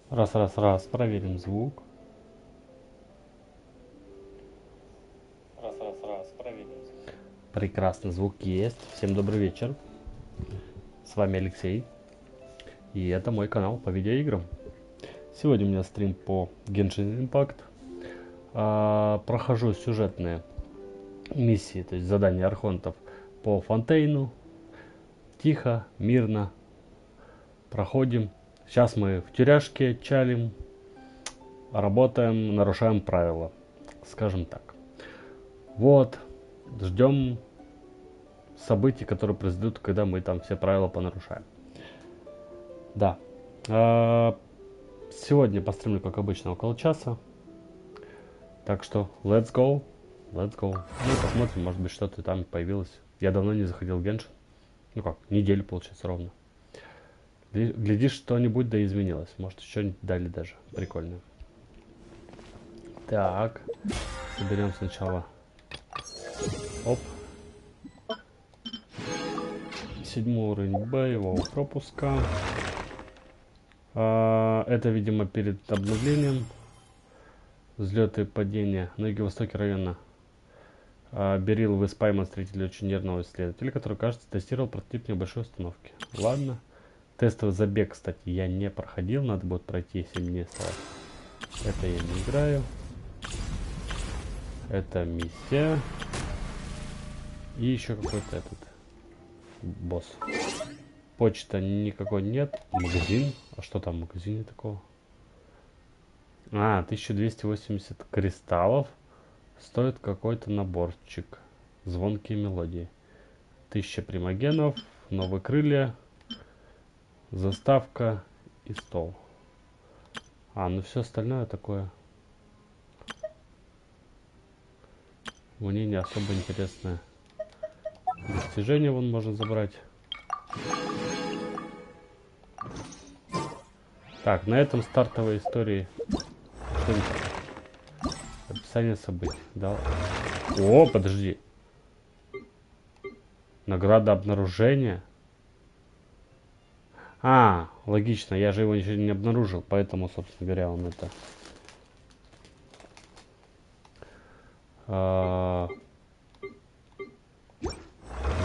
Раз, проверим звук. Проверим звук. Прекрасно, звук есть. Всем добрый вечер. С вами Алексей. И это мой канал по видеоиграм. Сегодня у меня стрим по Genshin Impact. Прохожу сюжетные миссии, то есть задания архонтов по Фонтейну. Тихо, мирно. Проходим. Сейчас мы в тюряшке чалим. Работаем, нарушаем правила. Скажем так. Вот. Ждем событий, которые произойдут, когда мы там все правила понарушаем. Да. Сегодня постримлю, как обычно, около часа. Так что, let's go. Let's go. Ну, посмотрим, может быть, что-то там появилось. Я давно не заходил в Genshin. Ну как, неделю, получается, ровно. Глядишь, что-нибудь да изменилось. Может, что-нибудь дали даже. Прикольно. Так. Соберем сначала. Оп. 7 уровень боевого пропуска. Это, видимо, перед обновлением. Взлеты и падения на юго-востоке района. Берил вы спайман встретили очень нервного исследователя, который, кажется, тестировал прототип небольшой установки. Ладно. Тестовый забег, кстати, я не проходил. Надо будет пройти, если мне осталось. Это я не играю. Это миссия. И еще какой-то этот босс. Почта никакой нет. Магазин. А что там в магазине такого? 1280 кристаллов. Стоит какой-то наборчик. Звонкие мелодии. 1000 примагенов. Новые крылья. Заставка и стол. Ну все остальное такое. Мне не особо интересное. Достижения вон можно забрать. Так, на этом стартовой истории. Описание событий. Да. О, подожди. Награда обнаружения. Логично, я же его еще не обнаружил, поэтому, собственно говоря, он это...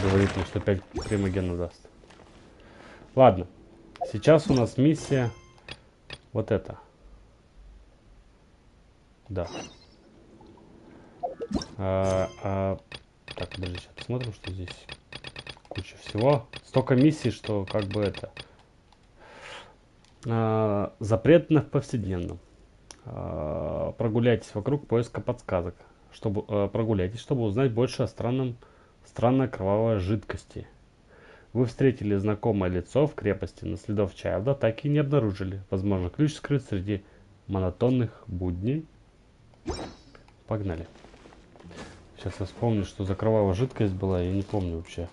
говорит мне, что 5 примагенов даст. Ладно. Сейчас у нас миссия вот эта. Да. Так, подожди, сейчас посмотрим, что здесь куча всего. Столько миссий, что как бы это... запретно в повседневном. Прогуляйтесь вокруг поиска подсказок. Прогуляйтесь, чтобы узнать больше о странной кровавой жидкости. Вы встретили знакомое лицо в крепости, но следов Чайлда так и не обнаружили. Возможно, ключ скрыт среди монотонных будней. Погнали. Сейчас я вспомню, что за кровавая жидкость была, я не помню вообще.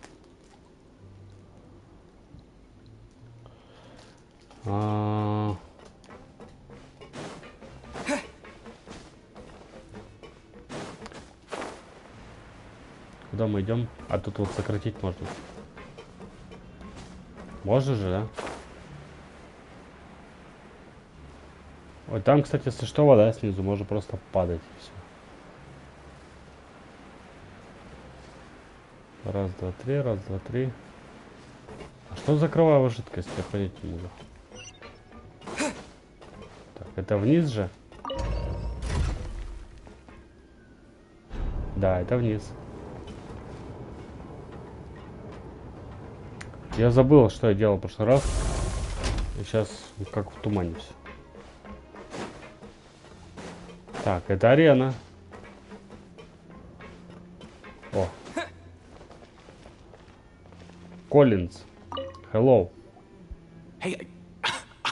Куда мы идем? Тут вот сократить можно. Можно же, да? Ой, там, кстати, если что, вода снизу, можно просто падать и все. Раз, два, три, раз, два, три. А что за кровавая жидкость? Я понять не могу. Так, это вниз же? Да, это вниз. Я забыл, что я делал в прошлый раз. И сейчас как в тумане все. Так, это арена. О. Коллинз. Hello. Hey,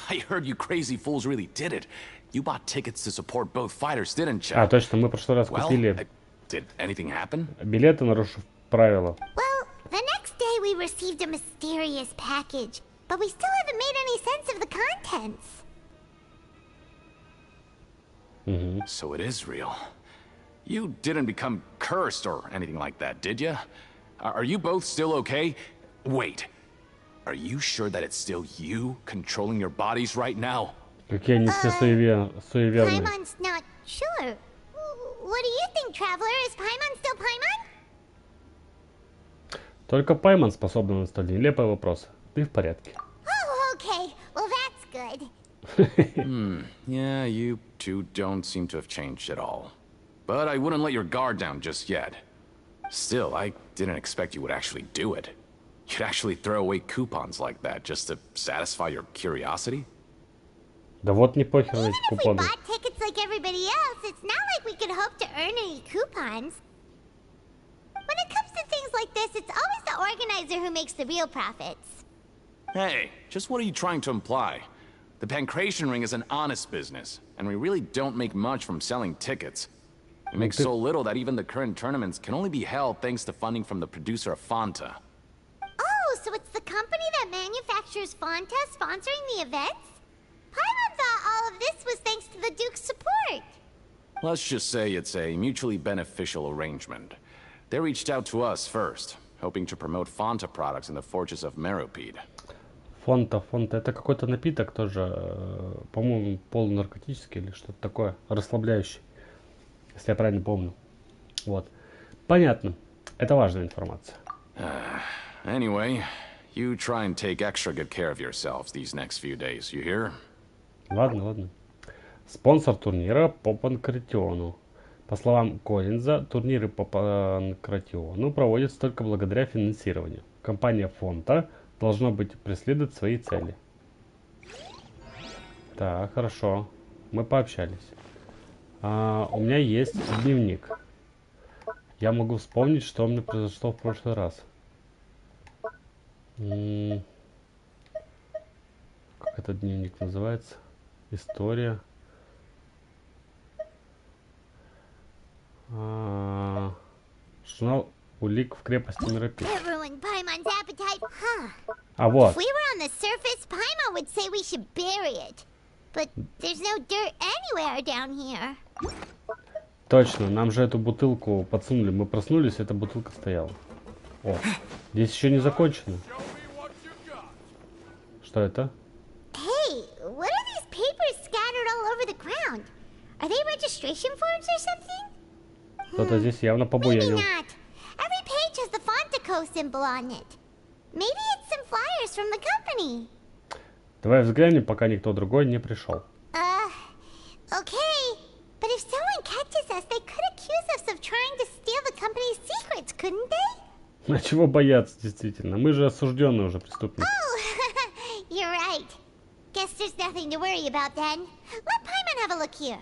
I heard you crazy fools really did it. You bought tickets to support both fighters, didn't you? Точно, мы в прошлый раз купили did anything happen? билеты, нарушив правила. Well, the next day we received a mysterious package, but we still haven't made any sense of the contents. So it is real. You didn't become cursed or anything like that, did you? Are you both still okay? Wait. Are you sure that it's still you controlling your bodies right now? Какие они все суеверные. Paimon's not sure. What do you think, Traveler? Is Paimon still Paimon? Только Пайман способен на столь нелепые вопросы. Ты в порядке. Oh, okay. Well, that's good. Yeah, you two don't seem to have changed at all. But I wouldn't let your guard down just yet. Still, I didn't expect you would actually do it. You'd actually throw away coupons like that just to satisfy your curiosity? Да вот не похер на Even эти if we купоны. bought tickets like everybody else, it's not like we could hope to earn any coupons. When it comes to things like this, it's always the organizer who makes the real profits. Hey, just what are you trying to imply? The Pancration Ring is an honest business, and we really don't make much from selling tickets. We make so little that even the current tournaments can only be held thanks to funding from the producer of Fanta. Oh, so it's the company that manufactures Fanta sponsoring the events? Paimon thought all of this was thanks to the Duke's support. Let's just say it's a mutually beneficial arrangement. They reached out to us first, hoping to promote Fanta products in the forges of Meropide. Фонта. Это какой-то напиток тоже, по-моему, полунаркотический или что-то такое, расслабляющий, если я правильно помню. Вот. Понятно. Это важная информация. Anyway, you try and take extra good care of yourselves these next few days, you hear? Ладно. Спонсор турнира по панкратиону. По словам Коллинза, турниры по панкратиону проводятся только благодаря финансированию. Компания Фонта должно быть преследовать свои цели. Так, хорошо. Мы пообщались. У меня есть дневник. Я могу вспомнить, что у меня произошло в прошлый раз. Как этот дневник называется? История. Журнал улик в крепости Меропид. It ruined Paimon's appetite. Huh. А вот. If we were on the surface, Paimon would say we should bury it. But there's no dirt anywhere down here. Точно, нам же эту бутылку подсунули. Мы проснулись, эта бутылка стояла. О, здесь еще не закончено. Что это? Hey, what are these papers scattered all over the ground? Are they registration forms or something? Кто-то здесь явно Maybe побуянил. not. Every page has the Fontaco symbol on it. Maybe it's some flyers from the company. Давай взглянем, пока никто другой не пришел. Okay. But if someone catches us, they could accuse us of trying to steal the company's secrets, couldn't they? А чего бояться, действительно? Мы же осужденные уже преступники. Oh, you're right. Guess there's nothing to worry about then. Let Paimon have a look here.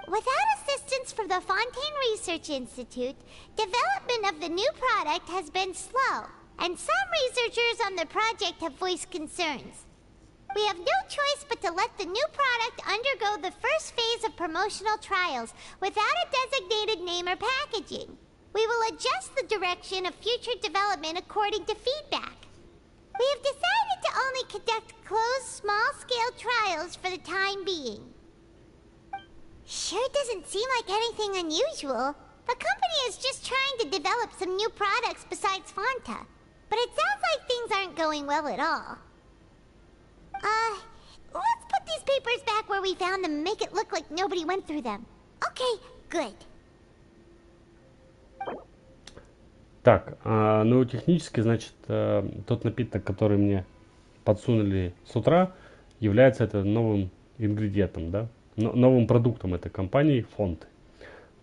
Without assistance from the Fontaine Research Institute, development of the new product has been slow, and some researchers on the project have voiced concerns. We have no choice but to let the new product undergo the first phase of promotional trials without a designated name or packaging. We will adjust the direction of future development according to feedback. We have decided to only conduct closed, small-scale trials for the time being. Sure doesn't seem like anything unusual. The company is just trying to develop some new products besides Fanta. But it sounds like things aren't going well at all. Let's put these papers back where we found them and make it look like nobody went through them. Okay, good. Так, ну технически, значит, тот напиток, который мне подсунули с утра, является это новым ингредиентом, да? Новым продуктом этой компании Фонты.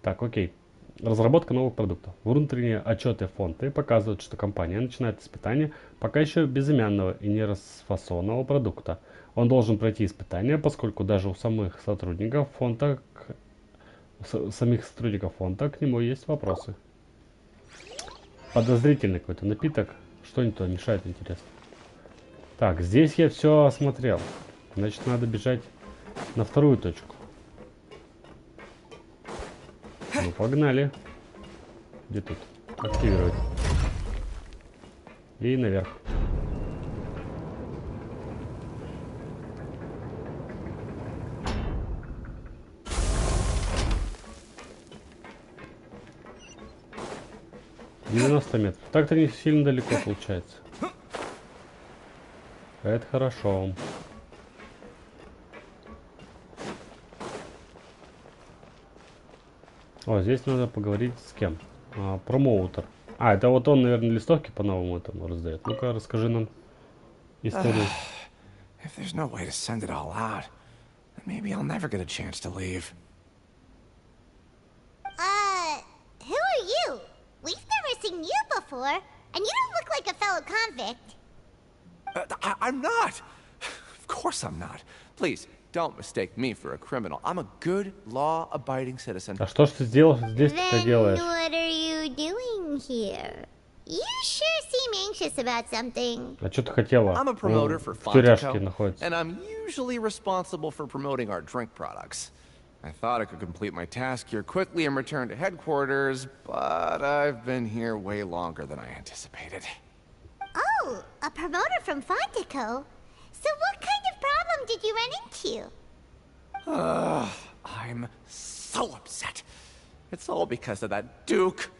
Так, окей. Разработка новых продуктов. Внутренние отчеты Фонты показывают, что компания начинает испытание пока еще безымянного и не расфасованного продукта. Он должен пройти испытания, поскольку даже у самих сотрудников Фонта к нему есть вопросы. Подозрительный какой-то напиток. Что-нибудь туда мешает, интересно. Так, здесь я все осмотрел. Значит, надо бежать на вторую точку. Ну, погнали. Где тут? Активировать. И наверх. метров. Так-то не сильно далеко получается. Это хорошо. О, здесь надо поговорить с кем? Промоутер. А, это вот он, наверное, листовки по-новому этому раздает. Ну-ка, расскажи нам историю. If there's no way to send it all out, then maybe I'll never get a chance to leave. Who are you? We've never seen you before, and you don't look like a fellow convict. I'm not. Of course I'm not. Please, don't mistake me for a criminal. I'm a good, law-abiding citizen. А что ж ты здесь-то делаешь? What are you doing here? You sure seem anxious about something. А что ты хотела? I'm a promoter for В тюряшке Fontico, находится. and I'm usually responsible for promoting our drink products. I thought I could complete my task here quickly and return to headquarters, but I've been here way longer than I anticipated. Oh, a promoter from Fontico? So what kind of problem did you run into? I'm so upset. It's all because of that Duke.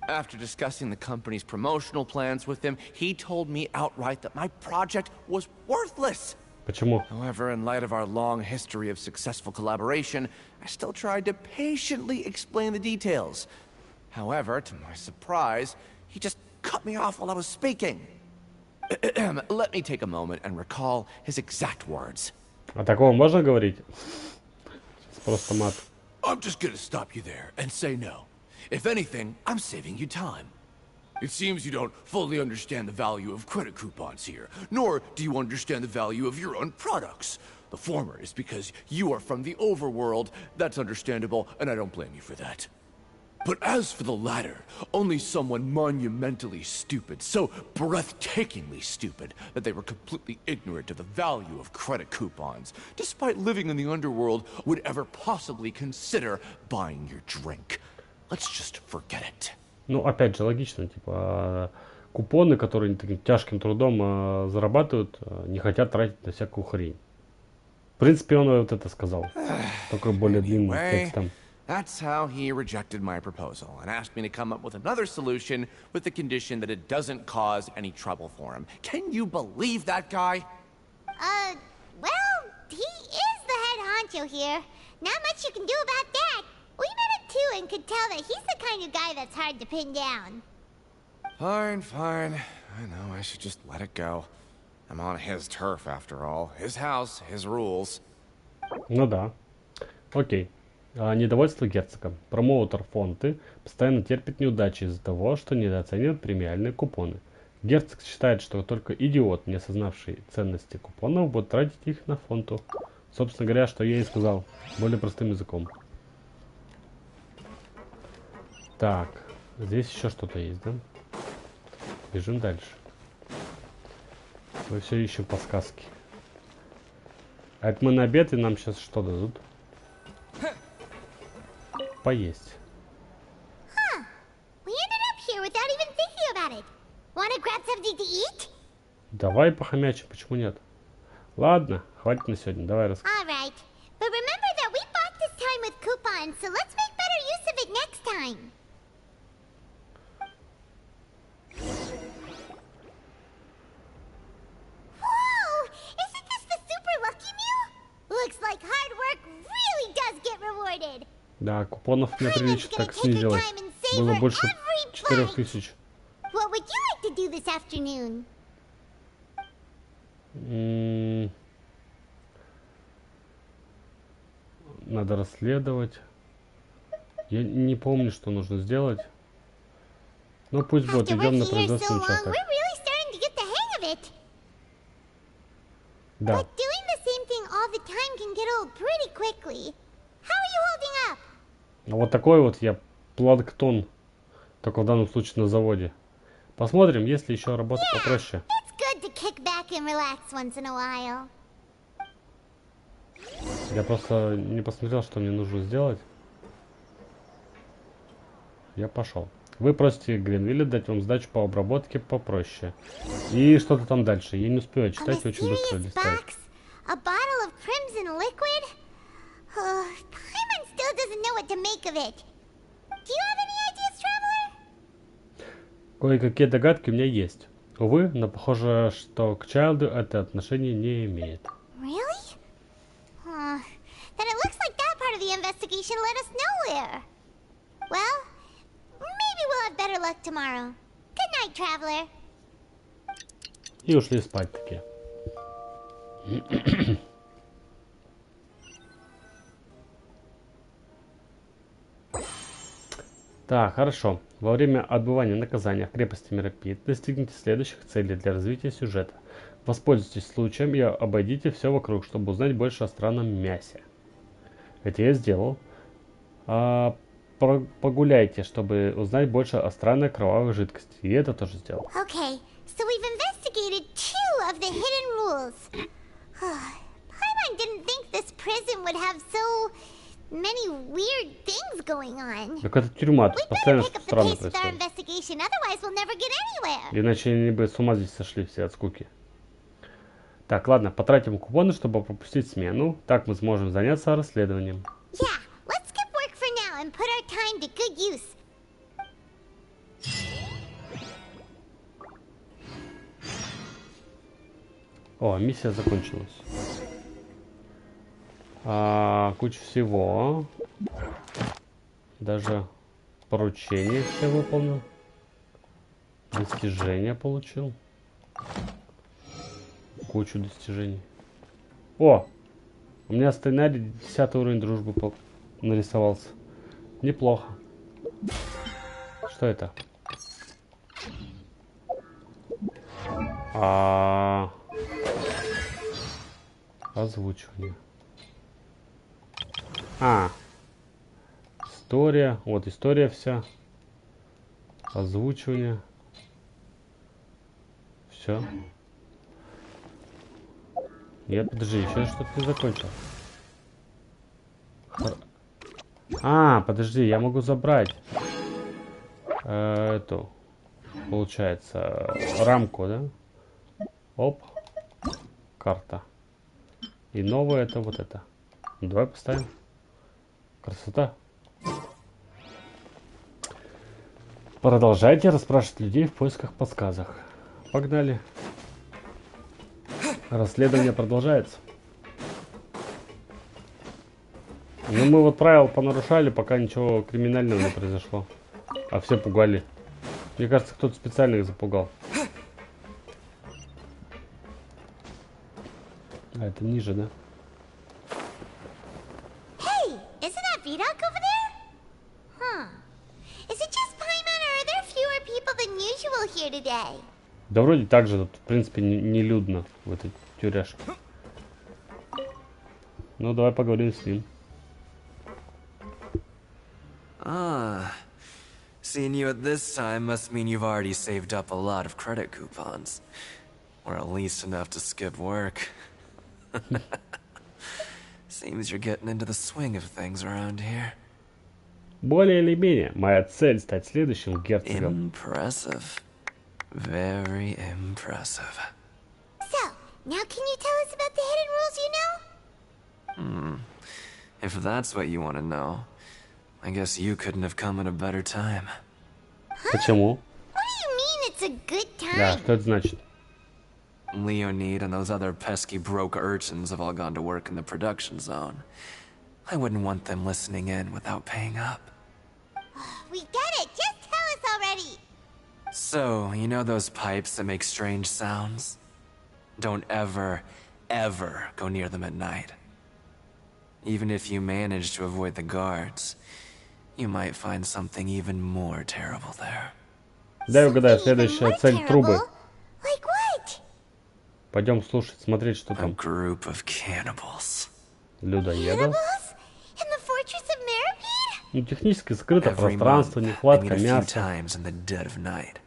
After discussing the company's promotional plans with him, he told me outright that my project was worthless. Почему? However, in light of our long history of successful collaboration, I still tried to patiently explain the details. However, to my surprise, he just cut me off while I was speaking. Let me take a moment and recall his exact words. А такого можно говорить? Сейчас просто мат. I'm just gonna stop you there and say no. If anything, I'm saving you time. It seems you don't fully understand the value of credit coupons here, nor do you understand the value of your own products. The former is because you are from the overworld. That's understandable, and I don't blame you for that. But as for the latter, only someone monumentally stupid, so breathtakingly stupid, that they were completely ignorant of the value of credit coupons, despite living in the underworld, would ever possibly consider buying your drink. Let's just forget it. Ну, опять же, логично, типа, купоны, которые таким тяжким трудом зарабатывают, не хотят тратить на всякую хрень. В принципе, он вот это сказал, только более длинным текстом. That's how he rejected my proposal and asked me to come up with another solution with the condition that it doesn't cause any trouble for him. Can you believe that guy? Well, he is the head honcho here. Not much you can do about that. We met him too and could tell that he's the kind of guy that's hard to pin down. Fine, fine. I know I should just let it go. I'm on his turf after all. His house, his rules. Ну да. Окей. Недовольство герцога. Промоутер Фонты постоянно терпит неудачи из-за того, что недооценивает премиальные купоны. Герцог считает, что только идиот, не осознавший ценности купонов, будет тратить их на Фонту. Собственно говоря, что я и сказал, более простым языком. Так, здесь еще что-то есть, да? Бежим дальше. Мы все ищем подсказки. А это мы на обед, и нам сейчас что дадут? Поесть. We ended up here without even thinking about it. Wanna grab something to eat? Давай похомячим, почему нет? Ладно, хватит на сегодня, давай расскажи. Alright. But remember that we bought this time with coupons, so let's make better use of it next time. Whoa! Isn't this the super lucky meal? Looks like hard work really does get rewarded. Да, купонов неприлично так снизилось. Было больше 4000. What would you like to do this afternoon? Надо расследовать. Я не помню, что нужно сделать. Ну пусть будет, After идем на working here so производственный long, участок. we're really starting to get the hang of it. Да. But doing the same thing all the time can get old pretty quickly. How are you holding up? А вот такой вот я планктон. Только в данном случае на заводе. Посмотрим, есть ли еще работа попроще. It's good to kick back and relax once in a while. Я просто не посмотрел, что мне нужно сделать. Я пошел. Вы просите Гринвилля дать вам сдачу по обработке попроще. И что-то там дальше. Я не успею читать, очень быстро листаю. A bottle of crimson liquid? Paimon still doesn't know what to make of it. Do you have any ideas, Traveler? Кое-какие догадки у меня есть. Увы, но похоже, что к Чайлду это отношение не имеет. Really? Then it looks like that part of the investigation led us nowhere. luck tomorrow. Good night, traveler. И ушли спать такие. Так, хорошо. Во время отбывания наказания в крепости Миропит достигните следующих целей для развития сюжета. Воспользуйтесь случаем и обойдите все вокруг, чтобы узнать больше о странном мясе. Это я сделал. Погуляйте, чтобы узнать больше о странной кровавой жидкости. И это тоже сделал. Okay, so we've investigated 2 of the hidden rules. Paimon didn't think this prison would have so many weird things going on. Так это тюрьма, тут We better постоянно pick up the странно pace with our происходит. investigation, otherwise we'll never get anywhere. Иначе они бы с ума здесь сошли все от скуки. Так, ладно, потратим купоны, чтобы пропустить смену. Так мы сможем заняться расследованием. Yeah, let's skip work for now and put our time to good use. О, миссия закончилась. Куча всего. Даже поручения все выполнил. Достижения получил. Кучу достижений. О! У меня сценарий 10 уровень дружбы нарисовался. Неплохо. Что это? Озвучивание. История. Вот история вся. Озвучивание. Все. Нет, подожди, еще что-то не закончил. Подожди, я могу забрать эту, получается, рамку, да? Оп. Карта. И новое это вот это. Ну, давай поставим. Красота. Продолжайте расспрашивать людей в поисках подсказок. Погнали. Расследование продолжается. Ну, мы вот правила понарушали, пока ничего криминального не произошло. А все пугали. Мне кажется, кто-то специально их запугал. Это ниже, да? Hey, isn't that Vidoc over there? Huh. Is it just Paimon or are there fewer people than usual here today? Да вроде так же, тут в принципе не людно в этой тюряшке. Ну, давай поговорим с ним. Seeing you at this time must mean you've already saved up a lot of credit coupons. Or at least enough to skip work. Seems you're getting into the swing of things around here. Более или менее, моя цель стать следующим герцогом. Impressive. Very impressive. So, now can you tell us about the hidden rules you know? If that's what you want to know, I guess you couldn't have come at a better time. Почему? What do you mean it's a good Да, time? что это значит? Leonid and those other pesky broke urchins have all gone to work in the production zone. I wouldn't want them listening in without paying up. We get it, just tell us already. So, you know those pipes that make strange sounds? Don't ever, ever go near them at night. Even if you manage to avoid the guards, you might find something even more terrible there. Дай угадаю, Something even следующая more цель трубы. terrible? Like what? Пойдем слушать, смотреть, что A там. group of cannibals. Людоедов. Cannibals? In the fortress of Meripede? Ну, технически скрыто Every пространство, month, I нехватка meet a few мяса. times in the dead of night.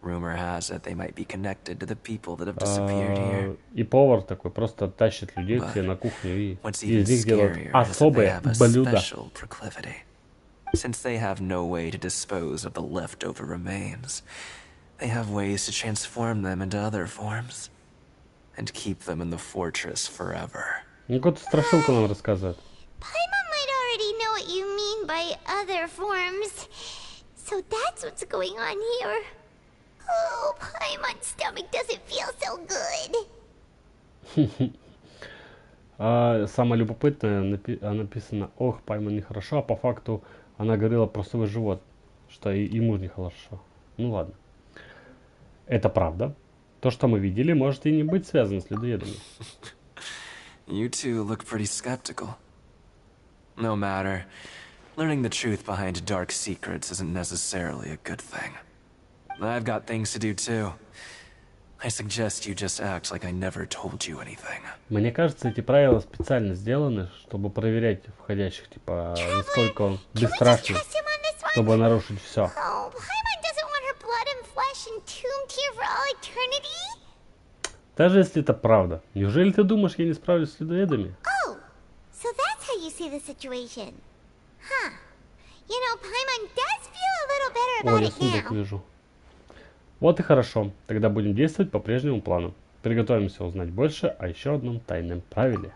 Rumor has it they might be connected to the people that have disappeared here. И повар такой просто тащит людей к себе на кухню и What's из even них делают scarier is that they особые have a блюда. special proclivity. Since they have no way to dispose of the leftover remains, they have ways to transform them into other forms and keep them in the fortress forever. Ну, какую-то страшилку нам рассказывает. Paimon might already know what you mean by other forms. So that's what's going on here. Oh, Paimon's stomach doesn't feel so good. Самое любопытное написано: ох, Пайман нехорошо, а по факту она говорила про свой живот. что и ему нехорошо. Ну ладно. Это правда. То, что мы видели, может и не быть связано с людоедами. You two look pretty skeptical. No matter. Learning the truth behind dark secrets isn't necessarily a good thing. I've got things to do too. I suggest you just act like I never told you anything. Мне кажется, эти правила специально сделаны, чтобы проверять входящих, типа, насколько он Can we just бесстрашный, trust him on this one? чтобы нарушить все. Oh, Paimon doesn't want her blood and flesh entombed here for all eternity? Даже если это правда. Неужели ты думаешь, я не справлюсь с людоедами? Oh, so that's how you see the situation. Huh. You know, Paimon does feel a little better О, about я it сундук now. вижу. Вот и хорошо. Тогда будем действовать по прежнему плану. Приготовимся узнать больше о еще одном тайном правиле.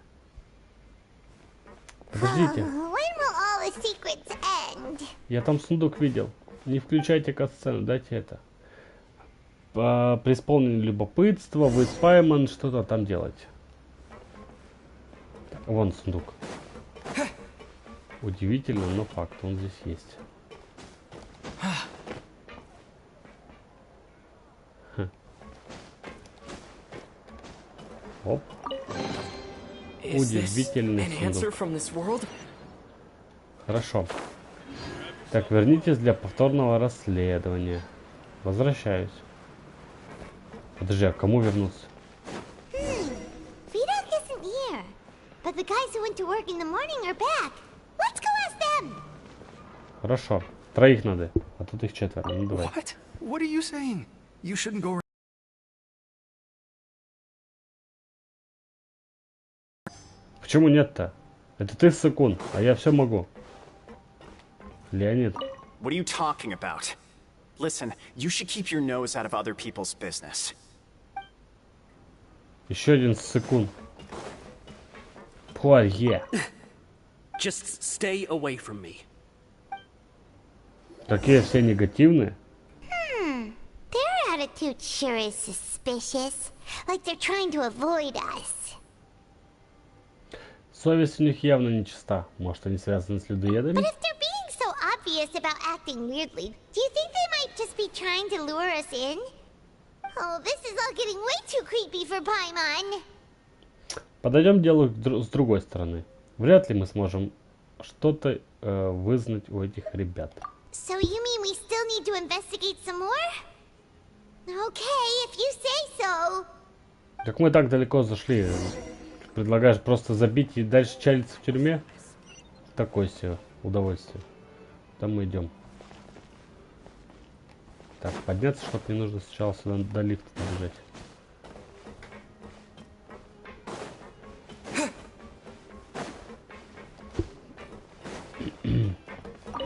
Подождите, When will all the secrets end? я там сундук видел. Не включайте катсцену, дайте это. При исполнении любопытства вы с Паймон что-то там делаете. Так, вон сундук. Удивительно, но факт, он здесь есть. Оп. Удивительный сундук. Хорошо. Так, вернитесь для повторного расследования. Возвращаюсь. Подожди, а к кому вернуться? Vidal isn't here. But the guys who went to work in the morning are back. Let's go ask them. Хорошо. Троих надо. А тут их четверо. Ну давай. What? What are you saying? You shouldn't go. Почему нет-то? Это ты, Сыкун, а я все могу. Леонид. What are you talking about? Listen, you should keep your nose out of other people's business. Еще один Сыкун. Пуарье. Just stay away from me. Такие все негативные. Their attitude sure is suspicious. Like they're trying to avoid us. Совесть у них явно нечиста. Может, они связаны с людоедами? But if they're being so obvious about acting weirdly, do you think they might just be trying to lure us in? Oh, this is all getting way too creepy for Paimon. Подойдем к делу с другой стороны. Вряд ли мы сможем что-то вызнать у этих ребят. So you mean we still need to investigate some more? Okay, if you say so. Как мы так далеко зашли, предлагаешь просто забить и дальше чалиться в тюрьме? Такое себе удовольствие. Там мы идем. Так, подняться, чтобы не нужно сначала сюда до лифта добежать.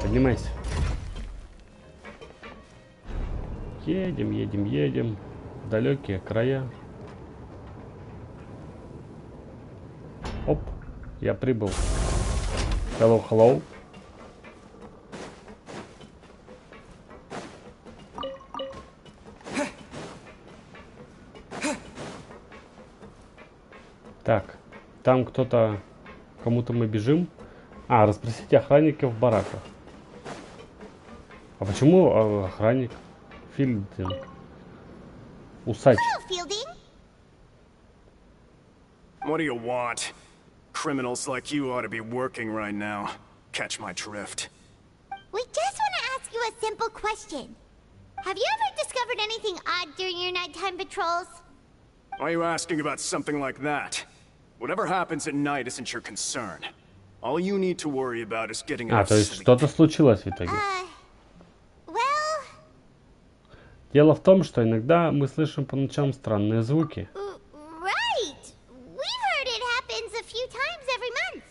Поднимайся. Едем, едем, едем. В далекие края. Оп, я прибыл. Hello, hello. Так, там кто-то, кому-то мы бежим. А, расспросите охранников в бараках. А почему охранник? Филдинг. Усач. Hello, Fielding. What do you want? Criminals like you ought to be working right now. Catch my drift. We just want to ask you a simple question. Have you ever discovered anything odd during your nighttime patrols? Why are you asking about something like that? Whatever happens at night isn't your concern. All you need to worry about is getting А, enough то есть sleep. что-то случилось в итоге. Well, Дело в том, что иногда мы слышим по ночам странные звуки. right. We've heard it happens a few times every month.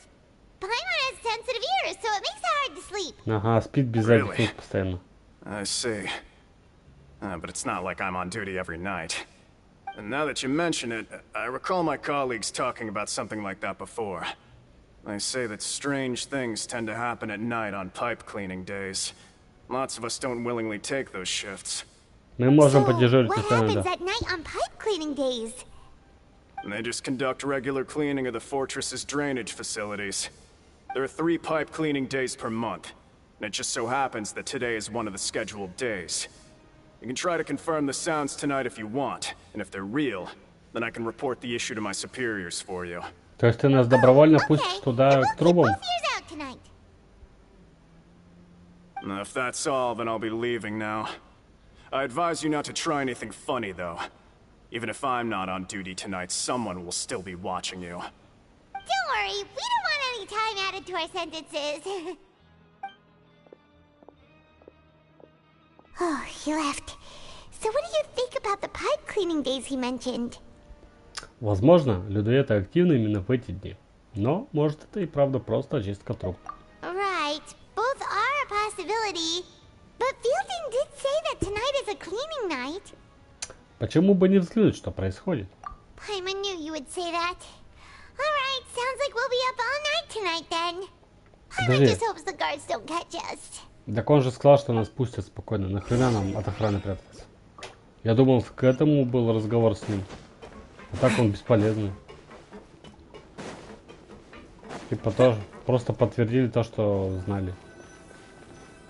Paimon has sensitive ears, so it makes it hard to sleep. Ага, спит без Really? задних ног постоянно. I see. But it's not like I'm on duty every night. And now that you mention it, I recall my colleagues talking about something like that before. They say that strange things tend to happen at night on pipe cleaning days. Lots of us don't willingly take those shifts. Мы можем So, подежурить what постоянно, happens да. at night on pipe cleaning days? And they just conduct regular cleaning of the fortress's drainage facilities. There are 3 pipe cleaning days per month. And it just so happens that today is one of the scheduled days. You can try to confirm the sounds tonight if you want, and if they're real, then I can report the issue to my superiors for you. То есть ты нас добровольно пустишь Okay, туда and we'll к keep трубам? both ears out tonight. If that's all, then I'll be leaving now. I advise you not to try anything funny, though. Even if I'm not on duty tonight, someone will still be watching you. Don't worry, we don't want any time added to our sentences. Oh, he left. So what do you think about the pipe cleaning days he mentioned? Возможно, людоеды активны именно в эти дни. Но, может, это и правда просто очистка труб. Right, both are a possibility. But Fielding did say that tonight is a cleaning night. Почему бы не взглянуть, что происходит? Paimon knew you would say that. Alright, sounds like we'll be up all night tonight then. Paimon Подожди. just hopes the guards don't catch us. Так он же сказал, что нас пустят спокойно. Нахрена нам от охраны прятаться? Я думал, к этому был разговор с ним. А так он бесполезный. Типа тоже. Просто подтвердили то, что знали.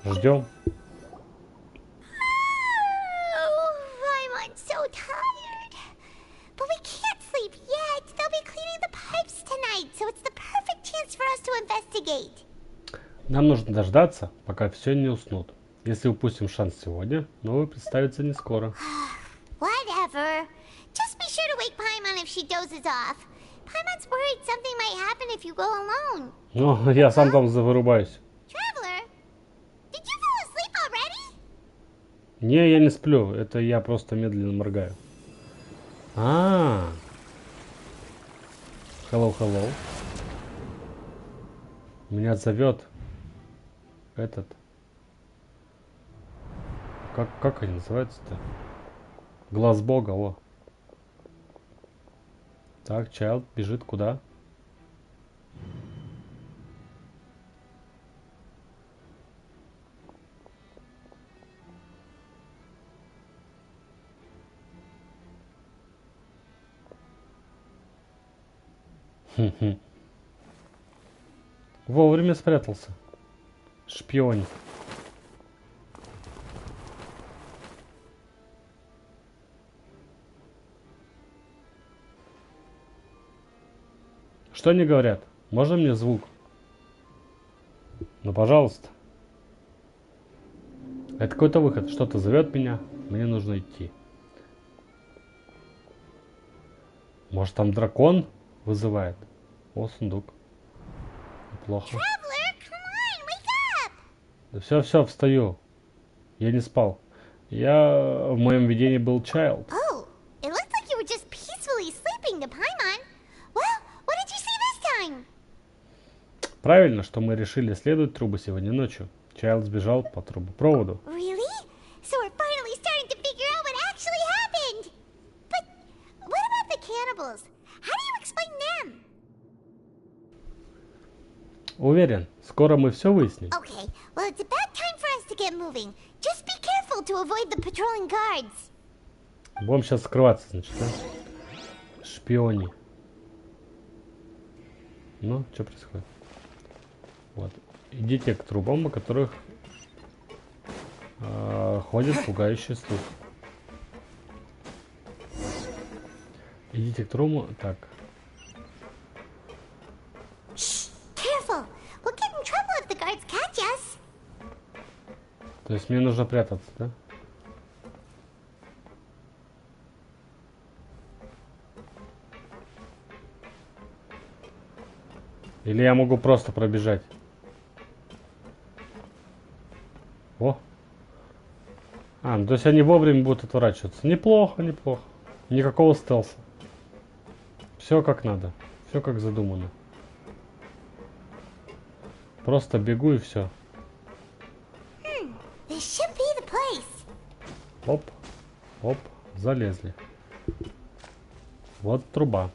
Ждем. Oh, I'm so tired. But we can't sleep yet. They'll be cleaning the pipes tonight, so it's the perfect chance for us to investigate. Нам нужно дождаться, пока все не уснут. Если упустим шанс сегодня, новый представится не скоро. Whatever. Just be sure to wake Paimon if she dozes off. Paimon's worried something might happen if you go alone. Ну, я сам там вырубаюсь. Traveler, did you fall asleep already? Не, я не сплю. Это я просто медленно моргаю. Hello, hello. Меня зовет этот. Как они называются-то? Глаз Бога, о. Так, Чайлд бежит куда? Вовремя спрятался. Шпионик. Что они говорят? Можно мне звук? Ну, пожалуйста. Это какой-то выход. Что-то зовет меня. Мне нужно идти. Может, там дракон вызывает? О, сундук. Неплохо. Traveler, come on, wake up! Да все, встаю. Я не спал. Я в моем видении был Чайлд. Oh, it looked like you were just peacefully sleeping to Paimon. Well, what did you see this time? Правильно, что мы решили исследовать трубы сегодня ночью. Чайлд сбежал по трубопроводу. Really? So we're finally starting to figure out what actually happened. But what about the cannibals? How do you explain them? Уверен, скоро мы все выясним. Okay, well, it's about time for us to get moving. Just be careful to avoid the patrolling guards. Будем сейчас скрываться, значит, да? Шпиони. Ну, что происходит? Вот. Идите к трубам, о которых ходит пугающий слух. Идите к трубам. Так. Shh, careful. We'll get in trouble if the guards catch us. То есть мне нужно прятаться, да? Или я могу просто пробежать? О! Ну то есть они вовремя будут отворачиваться. Неплохо, неплохо. Никакого стелса. Все как надо. Все как задумано. Просто бегу и все. This should be the place. Оп, оп, залезли. Вот труба.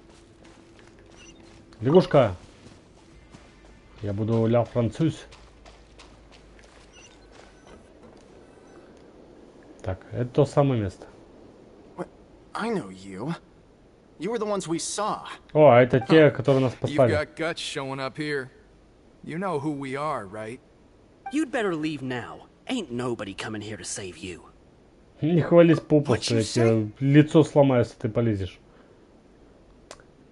Лягушка. Я буду ля француз. Так, это то самое место. What? I know you. You were the ones we saw. О, а это те, которые нас You've послали. got guts showing up here. You know who we are, right? You'd better leave now. Ain't nobody coming here to save you. Не хвались попусту, я тебе лицо сломаю, если ты полезешь.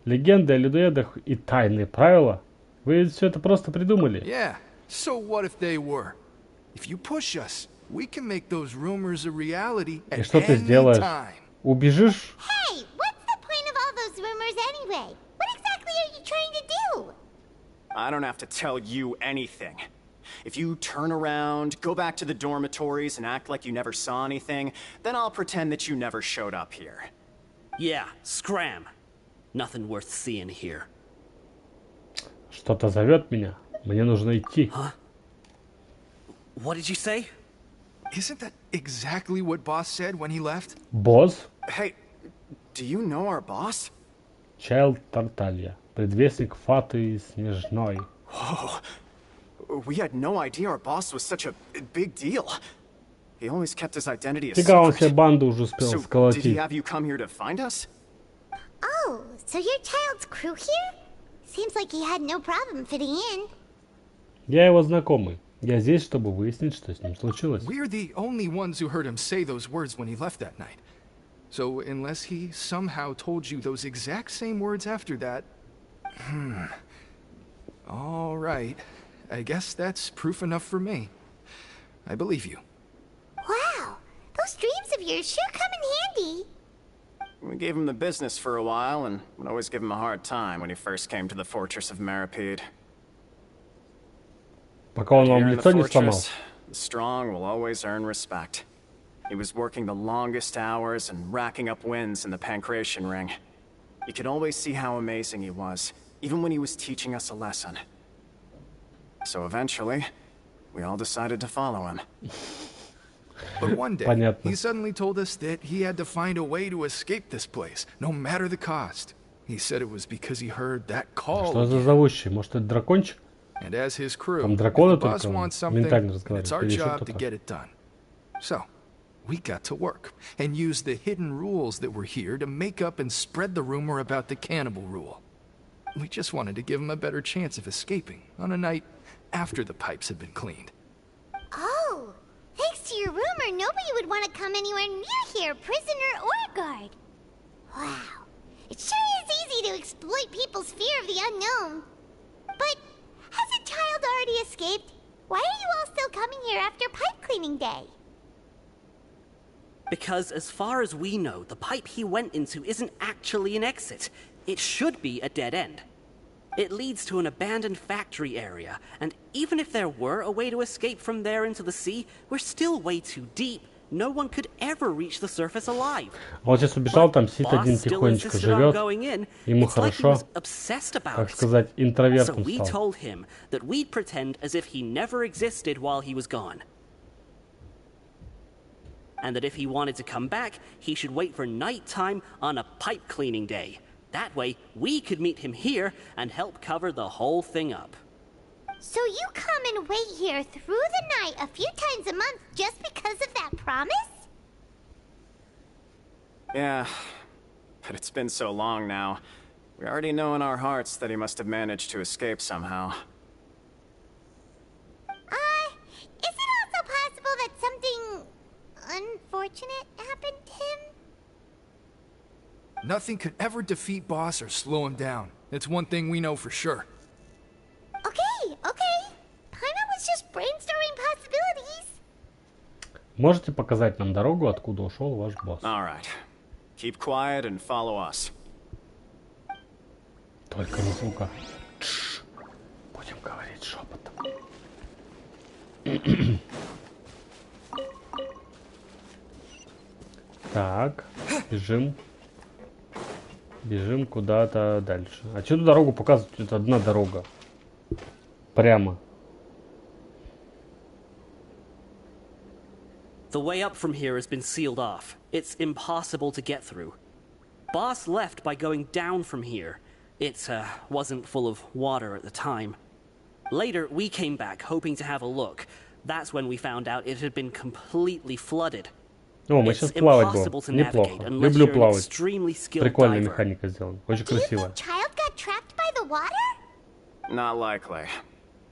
Легенды о людоедах и тайные правила? Вы все это просто придумали? Yeah, so what if they were? If you push us, we can make those rumors a reality И at что ты any сделаешь? time. Убежишь? Hey, what's the point of all those rumors anyway? What exactly are you trying to do? I don't have to tell you anything. If you turn around, go back to the dormitories and act like you never saw anything, then I'll pretend that you never showed up here. Yeah, scram. Nothing worth seeing here. Что-то зовет меня. Мне нужно идти. What did you say? Isn't that exactly what Boss said when he left? Босс? Hey, do you know our boss? Чайлд Тарталья. Предвестник Фаты Снежной. Whoa. We had no idea our boss was such a big deal. He always kept his identity a Фига он себе secret. банду уже успел So, did he сколотить. have you come here to find us? Oh, so your child's crew here? Seems like he had no problem fitting in. Я его знакомый. Я здесь, чтобы выяснить, что с ним случилось. We're the only ones who heard him say those words when he left that night. So unless he somehow told you those exact same words after that... All right. I guess that's proof enough for me. I believe you. Wow, those dreams of yours sure come in handy. We gave him the business for a while and would always give him a hard time when he first came to the fortress of Maripede. Пока он вам Here in the лицо не сломал. fortress, the strong will always earn respect. He was working the longest hours and racking up wins in the Pancration Ring. You could always see how amazing he was, even when he was teaching us a lesson. So eventually, we all decided to follow him. But one day, Понятно. he suddenly told us that he had to find a way to escape this place, no matter the cost. He said it was because he heard that call Что за again. зовущий? Может, это дракончик? And as his crew, Там if драконы the boss только wants something, ментально it's разговаривают. our Или еще job to кто-то? get it done. So, we got to work and use the hidden rules that were here to make up and spread the rumor about the cannibal rule. We just wanted to give him a better chance of escaping on a night after the pipes had been cleaned. Oh, thanks to your rumor, nobody would want to come anywhere near here, prisoner or guard. Wow, it sure is easy to exploit people's fear of the unknown. But hasn't Child already escaped? Why are you all still coming here after pipe cleaning day? Because as far as we know, the pipe he went into isn't actually an exit. It should be a dead end. It leads to an abandoned factory area, and even if there were a way to escape from there into the sea, we're still way too deep. No one could ever reach the surface alive. Он сейчас убежал, там сидит Boss один still тихонечко insisted on живет. going in. Ему It's like he хорошо, was obsessed about так it. сказать, So интровертом we стал. told him that we'd pretend as if he never existed while he was gone. And that if he wanted to come back, he should wait for nighttime on a pipe cleaning day. That way, we could meet him here and help cover the whole thing up. So you come and wait here through the night a few times a month just because of that promise? Yeah, but it's been so long now. We already know in our hearts that he must have managed to escape somehow. Is it also possible that something unfortunate happened to him? Nothing could ever defeat Boss or slow him down. It's one thing we know for sure. Okay. Paimon was just brainstorming possibilities. Можете показать нам дорогу, откуда ушел ваш босс? All right. Keep quiet and follow us. Только не звука. Тш. Будем говорить шепотом. Так, бежим. Бежим куда-то дальше. А что эту дорогу показывать? Это одна дорога. Прямо. The way up from here has been sealed off. It's impossible to get through. Boss left by going down from here. It wasn't full of water at the time. Later, we came back hoping to have a look. That's when we found out it had been completely flooded. О, мы It's сейчас плавать impossible to будем. Неплохо. navigate unless Люблю you're an плавать. extremely skilled Прикольная diver. механика сделана. Очень Do you красиво. think Child got trapped by the water? Not likely.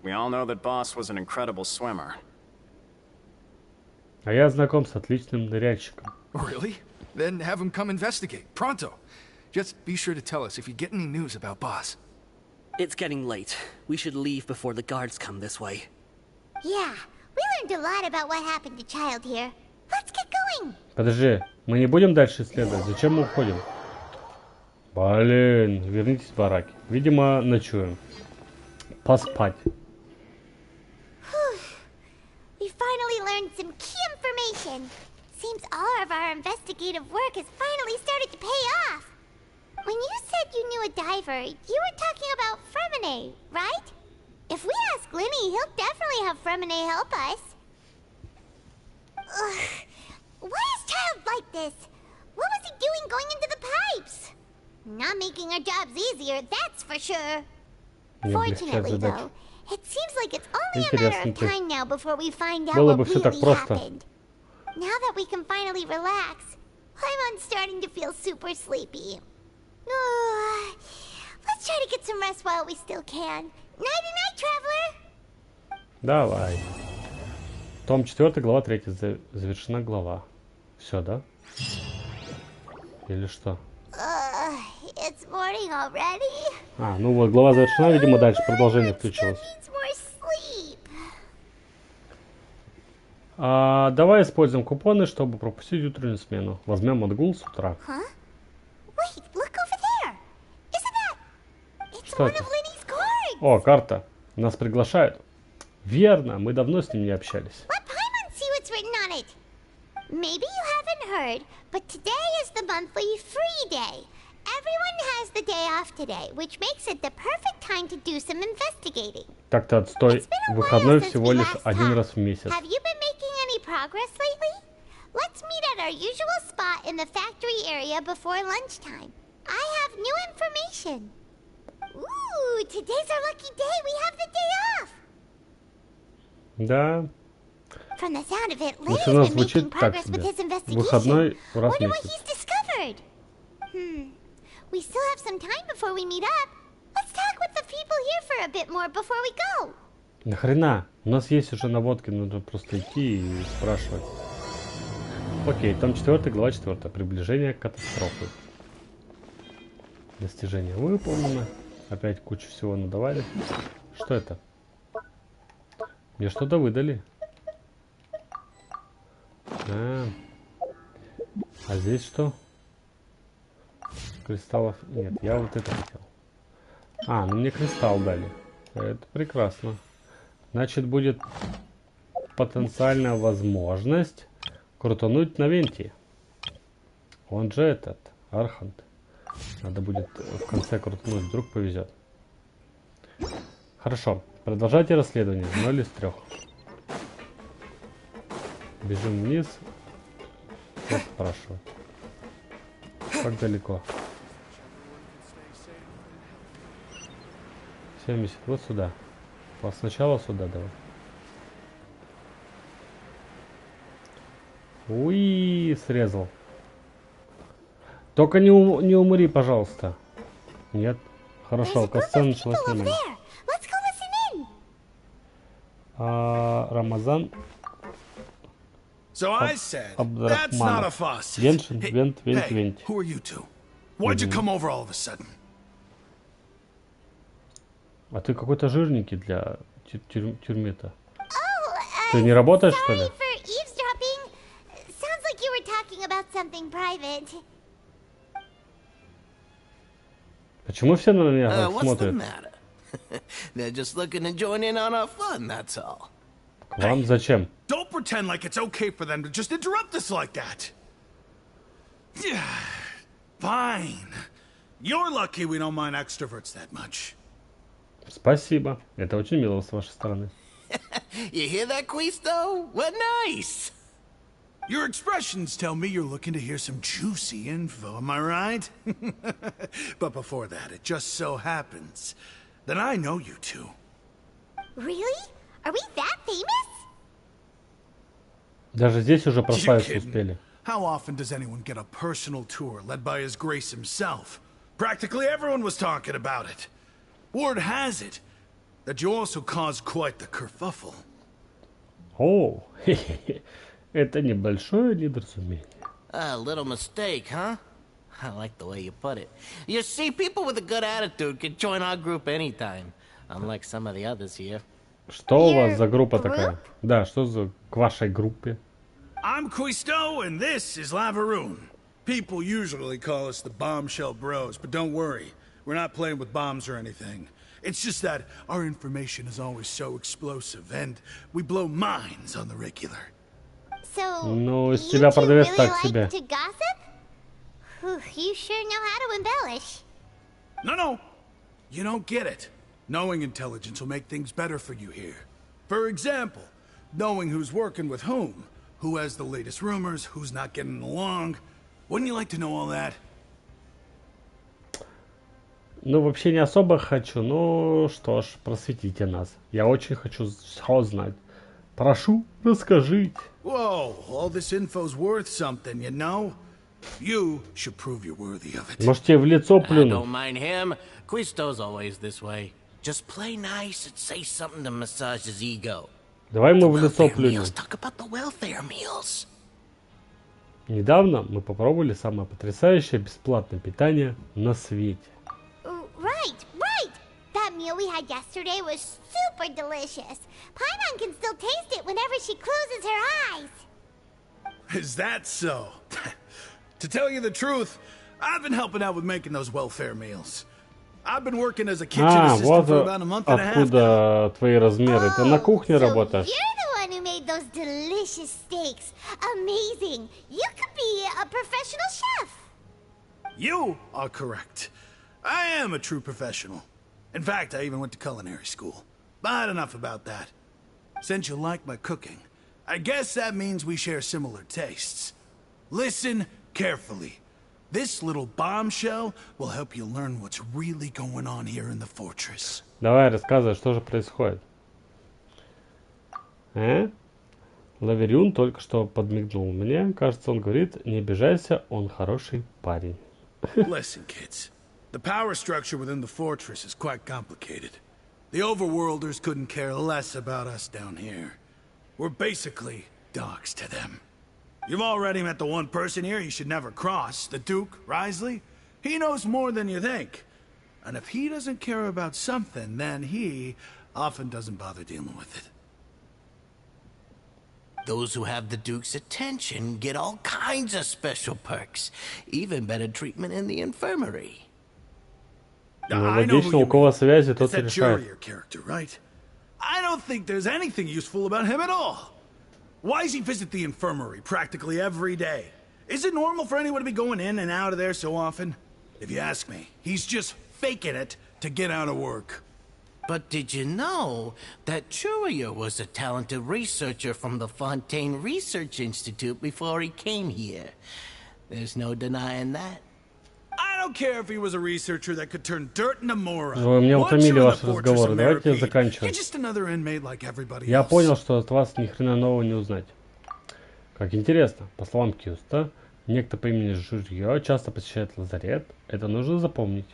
We all know that Boss was an incredible swimmer. А я знаком с отличным ныряльщиком. Really? Then have him come investigate. Pronto. Just be sure to tell us if you get any news about Boss. It's getting late. We should leave before the guards come this way. Yeah, we learned a lot about what happened to Child here. Let's get going. Подожди, мы не будем дальше исследовать. Зачем мы уходим? Блин, вернитесь в бараки. Видимо, ночуем. Поспать. We finally learned some key information. Seems all of our investigative work has finally started to pay off. When you said you knew a diver, you were talking about Fremine, right? If we ask Linny, he'll definitely have Fremine help us. Ugh. Why is Child like this? What was he doing going into the pipes? Not making our jobs easier, that's for sure. Fortunately, though, it seems like it's only a matter of time now before we find out what really happened. Now that we can finally relax, I'm starting to feel super sleepy. Let's try to get some rest while we still can. Nighty-night, traveler! Давай. Том 4, глава 3. Завершена глава. Все, да? Или что? It's morning already. А, ну вот, глава завершена, видимо, дальше продолжение включилось. Давай используем купоны, чтобы пропустить утреннюю смену. Возьмем отгул с утра. Что это? О, карта. Нас приглашают. Верно, мы давно с ним не общались. Maybe you haven't heard, but today is the monthly free day. Everyone has the day off today, which makes it the perfect time to do some investigating. Так-то отстой. Выходной всего лишь один раз в месяц. Have you been making any progress lately? Let's meet at our usual spot in the factory area before lunchtime. I have new information. Ooh, today's our lucky day. We have the day off. Да. From the sound of it, Лучше нас звучит так себе. Выходной раз в месяц. We still have some time before we meet up. Let's talk with the people here for a bit more before we go. Нахрена? У нас есть уже наводки, нужно просто идти и спрашивать. Окей, там 4, глава 4. Приближение к катастрофе. Достижение выполнено. Опять кучу всего надавали. Что это? Мне что-то выдали. А здесь что? Кристаллов нет, я вот это хотел. Ну мне кристалл дали. Это прекрасно. Значит, будет потенциальная возможность крутануть на венте. Он же этот, Архант. Надо будет в конце крутануть, вдруг повезет. Хорошо, продолжайте расследование. 0 из 3. Бежим вниз. Я спрашиваю. Как далеко? 70. Вот сюда. Сначала сюда давай. Уи, срезал. Только не умри, пожалуйста. Нет. Хорошо, касцена началась нормально. Рамазан. So I said, that's not a faucet. Genshin, hey, who are you two? Why'd you come over all of a sudden? А ты какой-то жирненький для тюрьмы-то. Ты не работаешь, что ли? Почему все на меня смотрят? They're just looking to join in on our fun, that's all. К вам зачем? Don't pretend like it's okay for them to just interrupt us like that. Fine. You're lucky we don't mind extroverts that much. Спасибо. Это очень мило с вашей стороны. You hear that, Quisto? What nice. Your expressions tell me you're looking to hear some juicy info, am I right? But before that, it just so happens that I know you two. Really? Are we that famous? Даже здесь уже прославиться успели. How often does anyone get a personal tour led by His Grace himself? Practically everyone was talking about it. Word has it, that you also caused quite the kerfuffle. О, это небольшое недоразумение. A little mistake, huh? I like the way you put it. You see, people with a good attitude can join our group anytime, unlike some of the others here. Что у вас за группа такая? Да, что за к вашей группе? I'm Quisto, and this is Lavaroon. People usually call us the Bombshell Bros, but don't worry. We're not playing with bombs or anything. It's just that our information is always so explosive, and we blow minds on the regular. So, Ну, из you тебя two продавец really так like себе. to gossip? Whew, you sure know how to embellish. No. You don't get it. Knowing intelligence will make things better for you here. For example, knowing who's working with whom, who has the latest rumors, who's not getting along. Wouldn't you like to know all that? Ну, вообще не особо хочу, ну что ж, просветите нас. Я очень хочу все знать. Прошу, расскажите. Whoa, all this info's worth something, you know? You should prove you're worthy of it. Можете в лицо I don't плюнуть. mind him. Quisto's always this way. Just play nice and say something to massage his ego. Давай мы в лицо Welfare плюнем. meals. Talk about the welfare meals. Недавно мы попробовали самое потрясающее бесплатное питание на свете. Right. That meal we had yesterday was super delicious. Paimon can still taste it whenever she closes her eyes. Is that so? To tell you the truth, I've been helping out with making those welfare meals. I've been working as a kitchen assistant вот for about a month and a half. откуда твои размеры. Ты на кухне so работаешь. you're the one who made those delicious steaks. Amazing. You could be a professional chef. You are correct. I am a true professional. In fact, I even went to culinary school. But enough about that. Since you like my cooking, I guess that means we share similar tastes. Listen carefully. This little bombshell will help you learn what's really going on here in the fortress. Давай рассказывай, что же происходит. Лаверюн только что подмигнул мне. Кажется, он говорит, не обижайся, он хороший парень. Listen, kids. The power structure within the fortress is quite complicated. The overworlders couldn't care less about us down here. We're basically dogs to them. You've already met the one person here you should never cross, the Duke, Risley. He knows more than you think. And if he doesn't care about something, then he often doesn't bother dealing with it. Those who have the Duke's attention get all kinds of special perks. Even better treatment in the infirmary. Логично, у кого связи, тот и It's that решает. Jurier character, right? I don't think there's anything useful about him at all. Why does he visit the infirmary practically every day? Is it normal for anyone to be going in and out of there so often? If you ask me, he's just faking it to get out of work. But did you know that Jurier was a talented researcher from the Fontaine Research Institute before he came here? There's no denying that. I don't care if he was a researcher that could turn dirt into mora. Вы меня Once утомили you're in the ваши fortress разговоры. of Давайте Meropide, заканчивать. you're just another inmate like everybody Я else. понял, что от вас ни хрена нового не узнать. Как интересно, по словам Кьюста, некто по имени Журье часто посещает лазарет. Это нужно запомнить.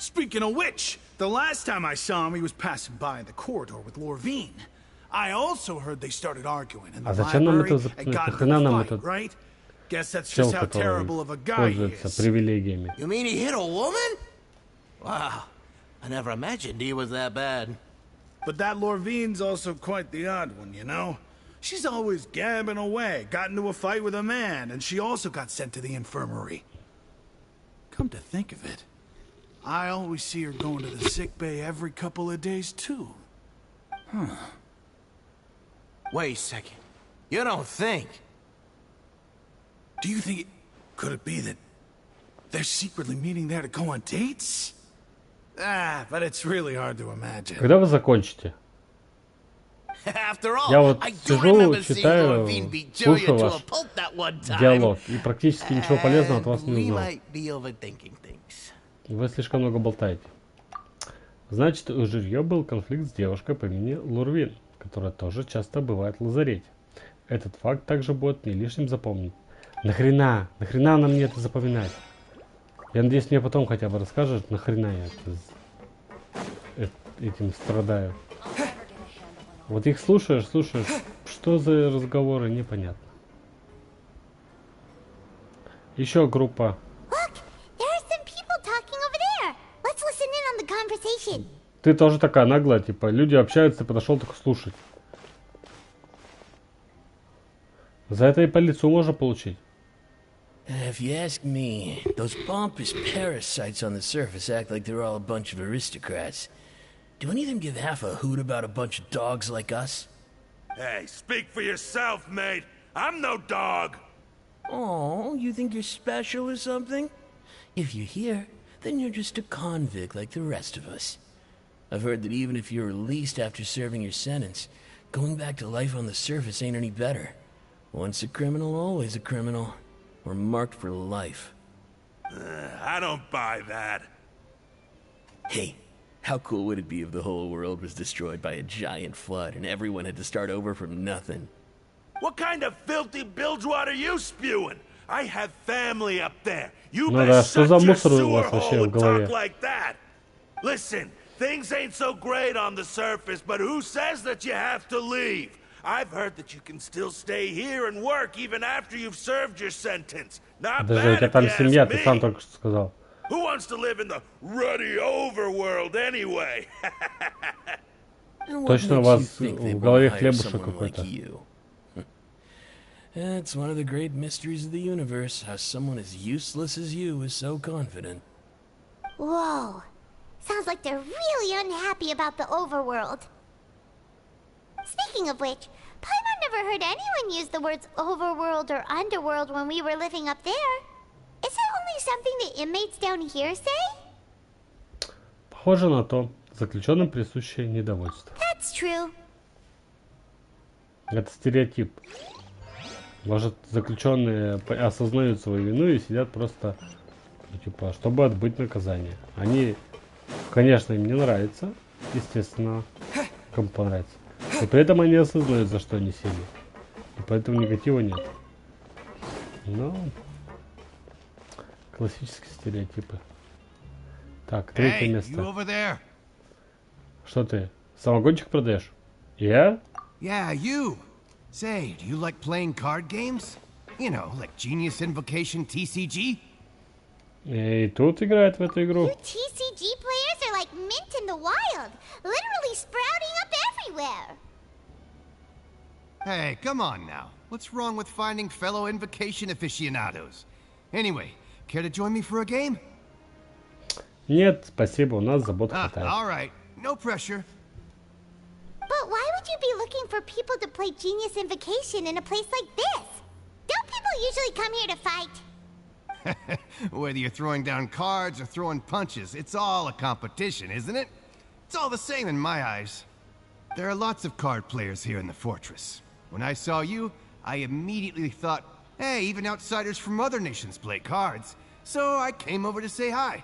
Speaking of which, the last time I saw him, he was passing by in the corridor with Lorvine. I also heard they started arguing in the зачем нам library это and запоминать? got into Нахрена a нам fight, этот right? Guess that's чел, just how terrible of a который guy he пользуется is. привилегиями? You mean he hit a woman? Wow, I never imagined he was that bad. But that Lorvine's also quite the odd one, you know? She's always gabbing away, got into a fight with a man, and she also got sent to the infirmary. Come to think of it, I always see her going to the sick bay every couple of days, too. Wait a second. You don't think? Do you think could it be that they're secretly meeting there to go on dates? But it's really hard to imagine. Когда вы закончите? After all, Я вот I do сижу, remember seeing читаю, Lorvine beat слушаю Julia to ваш a pulp that one time. диалог, и практически ничего полезного от вас And не we узнал. might be overthinking things. Вы слишком много болтаете. Значит, у Жирье был конфликт с девушкой по имени Лурвин, которая тоже часто бывает в лазарете. Этот факт также будет не лишним запомнить. Нахрена нам мне это запоминать? Я надеюсь, мне потом хотя бы расскажешь, нахрена я этим страдаю. Вот их слушаешь, что за разговоры, непонятно. Еще группа. Look, there are some people talking over there. Let's listen in on the conversation. Ты тоже такая наглая, типа, люди общаются, ты подошел только слушать. За это и по лицу можно получить. If you ask me, those pompous parasites on the surface act like they're all a bunch of aristocrats. Do any of them give half a hoot about a bunch of dogs like us? Hey, speak for yourself, mate. I'm no dog. Oh, you think you're special or something? If you're here, then you're just a convict like the rest of us. I've heard that even if you're released after serving your sentence, going back to life on the surface ain't any better. Once a criminal, always a criminal. We're marked for life. I don't buy that. Hey, how cool would it be if the whole world was destroyed by a giant flood and everyone had to start over from nothing? What kind of filthy bilgewater are you spewing? I have family up there. You Ну better да, что shut за your мусор у sewer вас вообще hole в and голове? talk like that. Listen, things ain't so great on the surface, but who says that you have to leave? I've heard that you can still stay here and work even after you've served your sentence. Not Подожди, у bad тебя if там you семья, ask ты сам me. только что сказал. Who wants to live in the ruddy overworld anyway? And what Точно у makes вас you think they в wanna голове hire хлебушек someone какой-то. like you? It's one of the great mysteries of the universe, how someone as useless as you is so confident. Whoa. Sounds like they're really unhappy about the overworld. Speaking of which, Paimon never heard anyone use the words overworld or underworld when we were living up there. Is it only something the inmates down here say? Похоже на то. Заключенным присуще недовольство. That's true. Это стереотип. Может, заключенные осознают свою вину и сидят просто, ну, типа, чтобы отбыть наказание. Они, конечно, им не нравится, естественно, кому понравится. И при этом они осознают, за что они сели. И поэтому негатива нет. Но классические стереотипы. Так, третье место. Что ты? Самогончик продаешь? Я? Yeah, you. Say, do you like playing card games? You know, like Genius Invocation TCG? И тут играет в эту игру. You TCG players are like mint in the wild, literally sprouting up everywhere. Hey, come on now. What's wrong with finding fellow Invocation aficionados? Anyway, care to join me for a game? Нет, спасибо, у нас забот хватает. All right, no pressure. But why would you be looking for people to play Genius Invocation in a place like this? Don't people usually come here to fight? Whether you're throwing down cards or throwing punches, it's all a competition, isn't it? It's all the same in my eyes. There are lots of card players here in the fortress. When I saw you, I immediately thought, hey, even outsiders from other nations play cards. So I came over to say hi.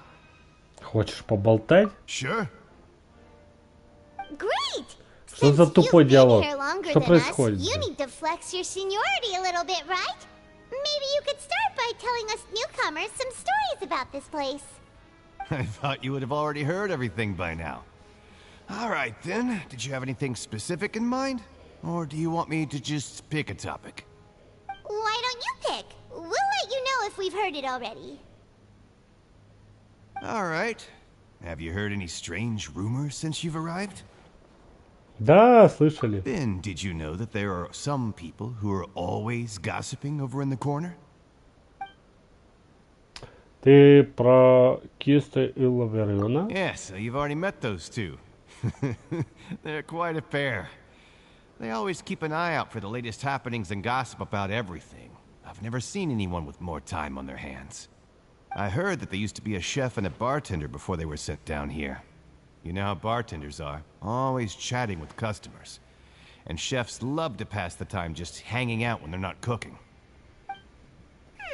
Хочешь поболтать? Sure. Great! Что за тупой диалог? Here longer Что than происходит? us, you need to flex your seniority a little bit, right? Maybe you could start by telling us newcomers some stories about this place. I thought you would have already heard everything by now. All right, then. Did you have anything specific in mind? Or do you want me to just pick a topic? Why don't you pick? We'll let you know if we've heard it already. All right. Have you heard any strange rumors since you've arrived? Да, слышали. Ben, did you know that there are some people who are always gossiping over in the corner? Ты про Киста и Лавериона? Yes, so you've already met those two. They're quite a pair. They always keep an eye out for the latest happenings and gossip about everything. I've never seen anyone with more time on their hands. I heard that they used to be a chef and a bartender before they were sent down here. You know how bartenders are, always chatting with customers. And chefs love to pass the time just hanging out when they're not cooking.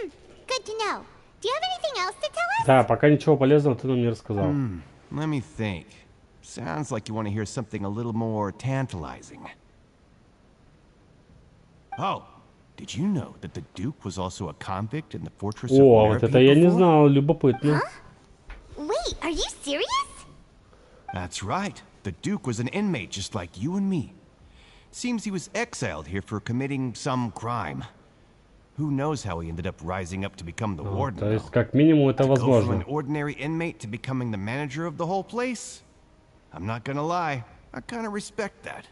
Good to know. Do you have anything else to tell us? Да, пока ничего полезного ты нам не рассказал. Let me think. Sounds like you want to hear something a little more tantalizing. Oh, did you know that the Duke was also a convict in the fortress of О, вот это я не знал, любопытно. Wait, are you serious? That's right. The Duke was an inmate just like you and me. Seems he was exiled here for committing some crime. Who knows how he ended up rising up to become the warden? То есть, как минимум, это To go from возможно. an ordinary inmate to becoming the manager of the whole place? I'm not gonna lie, I kind of respect that.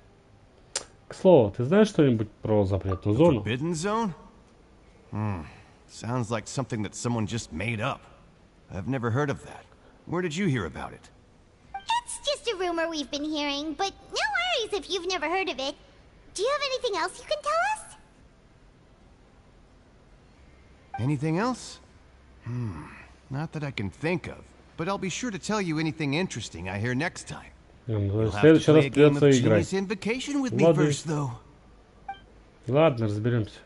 К слову, ты знаешь что-нибудь про запретную зону? Forbidden zone? Sounds like something that someone just made up. I've never heard of that. Where did you hear about it? It's just a rumor we've been hearing, but no worries if you've never heard of it. Do you have anything else you can tell us? Anything else? Not that I can think of. But I'll be sure to tell you anything interesting I hear next time. То You'll есть в have to следующий play раз a game придется of играть. Genius Invocation with me Ладно. first, though. Ладно, разберемся.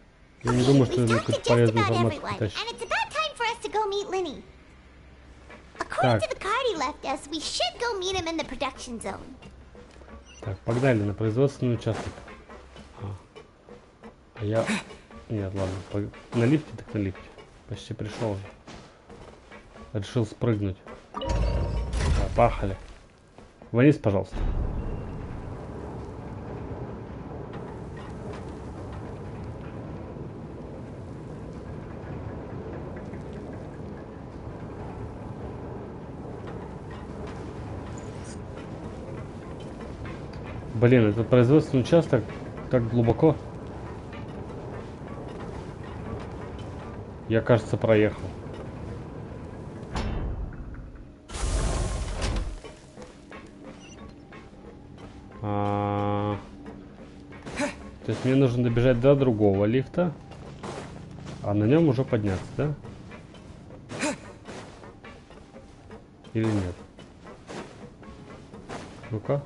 Я не думаю, что We've это talked to какую-то just полезную about информацию everyone, притащит. and it's about time for us to go meet Linny. According to the card he left us, we should go meet him in the production zone. Так, погнали на производственный участок. А я... Нет, ладно. На лифте, так на лифте. Почти пришел уже. Решил спрыгнуть. Пахали. Вниз, пожалуйста. Блин, этот производственный участок так глубоко. Я, кажется, проехал. То есть мне нужно добежать до другого лифта, а на нем уже подняться, да? Или нет? Ну-ка.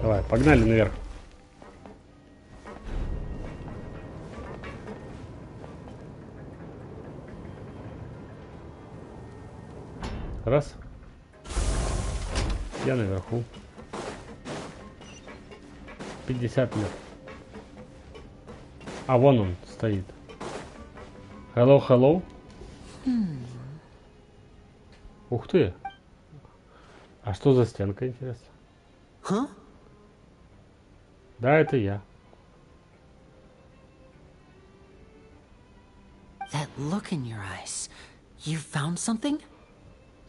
Давай, погнали наверх. Раз. Я наверху. 50 лет. А вон он стоит. Hello, hello. Ух ты. А что за стенка, интересно? Huh? Да, это я. That look in your eyes. You found something?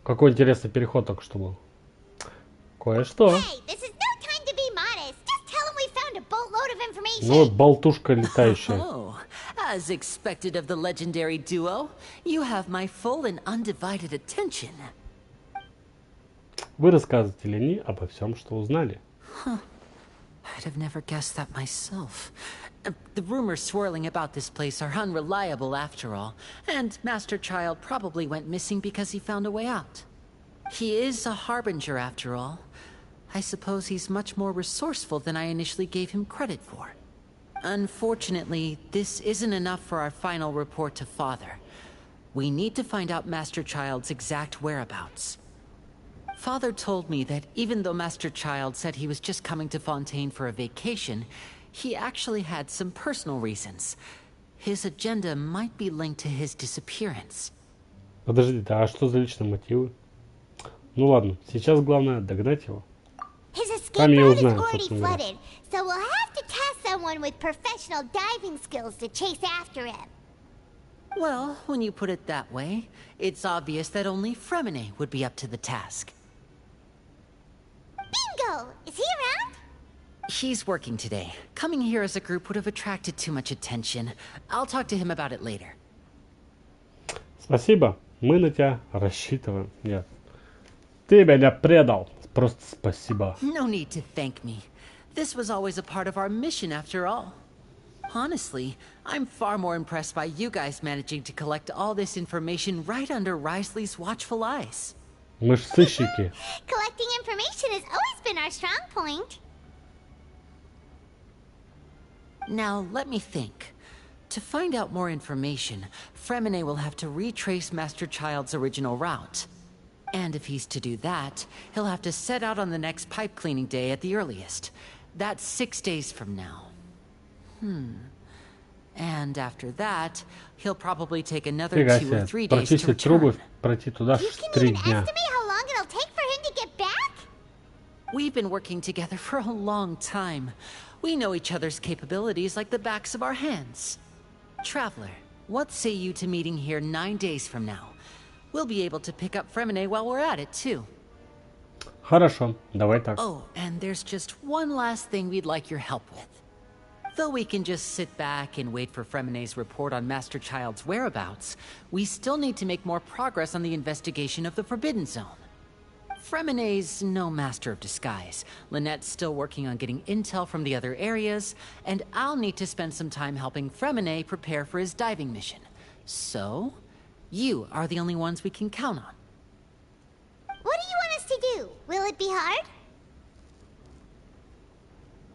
Какой интересный переход только что был. Кое-что. Hey, this is no time to be modest. Just tell him we found a boatload of information. Ну вот болтушка летающая. Oh, as expected of the legendary duo, you have my full and undivided attention. Вы рассказываете Ленни обо всем, что узнали. I'd have never guessed that myself. The rumors swirling about this place are unreliable after all, and Master Child probably went missing because he found a way out. He is a harbinger after all. I suppose he's much more resourceful than I initially gave him credit for. Unfortunately, this isn't enough for our final report to Father. We need to find out Master Child's exact whereabouts. Father told me that even though Master Child said he was just coming to Fontaine for a vacation, he actually had some personal reasons. His agenda might be linked to his disappearance. Подождите, а что за личные мотивы? Ну ладно, сейчас главное догнать его. His escape Там я route is узнаю, already собственно говоря. flooded, so we'll have to task someone with professional diving skills to chase after him. Well, when you put it that way, it's obvious that only Fremine would be up to the task. Bingo! Is he around? He's working today. Coming here as a group would have attracted too much attention. I'll talk to him about it later. Спасибо, мы на тебя рассчитываем. Нет. Ты меня предал. Просто спасибо. No need to thank me. This was always a part of our mission after all. Honestly, I'm far more impressed by you guys managing to collect all this information right under Risley's watchful eyes. Мы ж сыщики. Collecting information has always been our strong point. Now, let me think. To find out more information, Fremine will have to retrace Master Child's original route. And if he's to do that, he'll have to set out on the next pipe cleaning day at the earliest. That's 6 days from now. And after that, he'll probably take another Фига 2 or себе. 3 days to Прочистить трубы, return. пройти туда You can 3 even дня. estimate how long it'll take for him to get back? We've been working together for a long time. We know each other's capabilities like the backs of our hands. Traveler, what say you to meeting here 9 days from now? We'll be able to pick up Fremine while we're at it, too. Хорошо, давай так. Oh, and there's just one last thing we'd like your help with. Though we can just sit back and wait for Fremine's report on Master Child's whereabouts, we still need to make more progress on the investigation of the Forbidden Zone. Fremine's no master of disguise. Lynette's still working on getting intel from the other areas, and I'll need to spend some time helping Fremine prepare for his diving mission. So, you are the only ones we can count on. What do you want us to do? Will it be hard?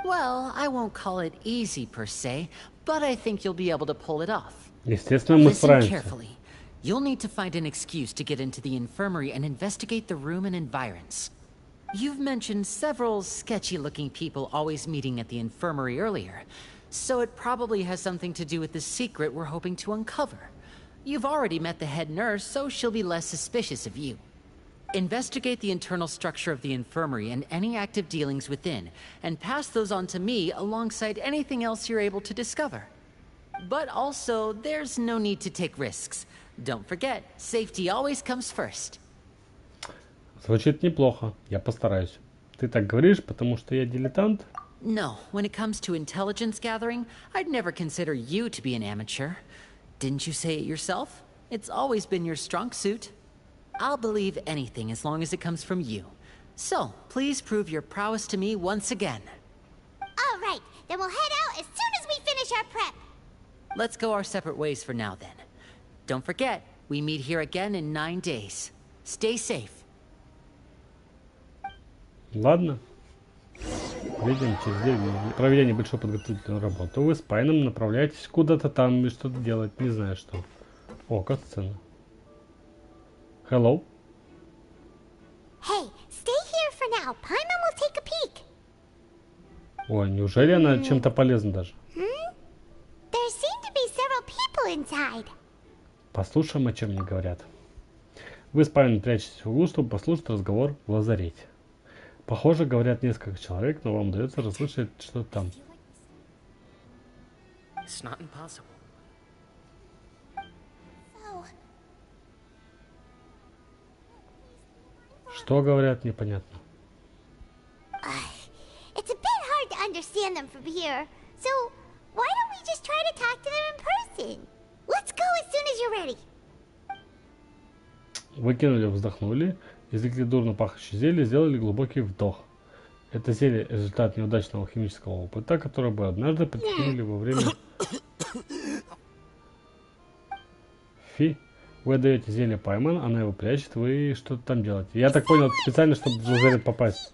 Well, I won't call it easy per se, but I think you'll be able to pull it off. Естественно, мы Listen справимся. carefully. You'll need to find an excuse to get into the infirmary and investigate the room and environs. You've mentioned several sketchy-looking people always meeting at the infirmary earlier, so it probably has something to do with the secret we're hoping to uncover. You've already met the head nurse, so she'll be less suspicious of you. Investigate the internal structure of the infirmary and any active dealings within, and pass those on to me alongside anything else you're able to discover. But also, there's no need to take risks. Don't forget, safety always comes first. Звучит неплохо, я постараюсь. Ты так говоришь, потому что я дилетант? No, when it comes to intelligence gathering, I'd never consider you to be an amateur. Didn't you say it yourself? It's always been your strong suit. I'll believe anything as long as it comes from you. So, please prove your prowess to me once again. All right, then we'll head out as soon as we finish our prep. Let's go our separate ways for now then. Don't forget, we meet here again in 9 days. Stay safe. Ладно. Видим через 9 дней. Проведя небольшую подготовительную работу, вы с Пайном направляетесь куда-то там и что-то делать, не знаю что. О, катсцена. Hello? Hey, stay here for now. Paimon will take a peek. Ой, неужели она чем-то полезна даже? There seem to be several people inside. Послушаем, о чем они говорят. Вы с Пайном прячетесь в углу, чтобы послушать разговор в лазарете. Похоже, говорят несколько человек, но вам удается расслышать что-то там. It's not impossible. Что говорят, непонятно. It's a bit hard to understand them from here. So, why don't we just try to talk to them in person? Let's go as soon as you're ready. Выкинули, вздохнули, извлекли дурно пахнущее зелье, сделали глубокий вдох. Это зелье — результат неудачного химического опыта, который бы однажды предприняли во время... Вы даете зелье Пайман, она его прячет, вы что-то там делаете. Я так понял, это специально, чтобы в лазарет попасть.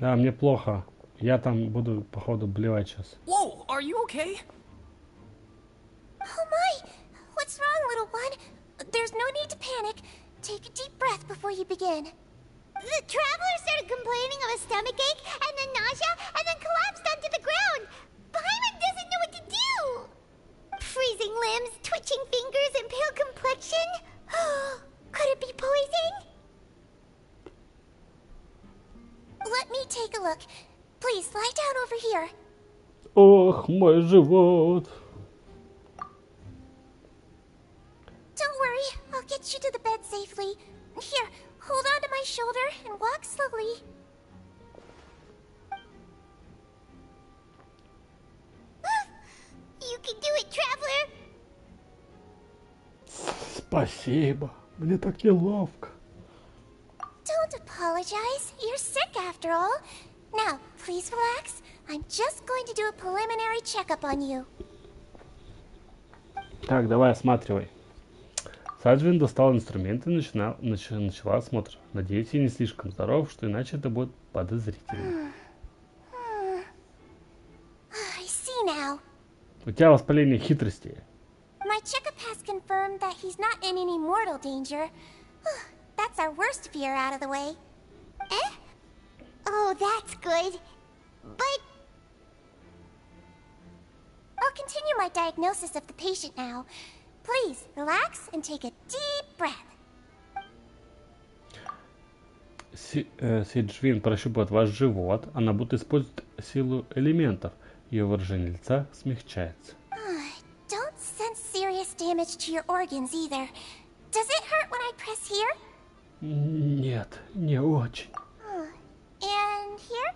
Да, мне плохо. Я там буду, походу, блевать сейчас. Whoa, are you okay? Oh my! What's wrong, little one? There's no need to panic. Take a deep breath before you begin. The traveler started complaining of a stomachache, and then nausea, and then collapsed onto the ground. Paimon doesn't know what to do. Freezing limbs, twitching fingers, and pale complexion? Could it be poison? Let me take a look. Please, lie down over here. Ох, мой живот. Don't worry, I'll get you to the bed safely. Here, hold on to my shoulder and walk slowly. You can do it, traveler. Спасибо. Мне так неловко. Don't apologize. You're sick after all. Now, please relax. I'm just going to do a preliminary checkup on you. Так, давай осматривай. Саджвин достал инструменты и начала осмотр. Надеюсь, я не слишком здоров, что иначе это будет подозрительно. I see now. У тебя воспаление хитрости. My checkup has confirmed that he's not in any mortal danger. That's our worst fear out of the way. Eh? Oh, that's good. But... I'll continue my diagnosis of the patient now. Please, relax and take a deep breath. Сиджвин прощупывает ваш живот. Она будто использует силу элементов. Ее выражение лица смягчается. Don't sense serious damage to your organs either. Does it hurt when I press here? Нет, не очень. And here?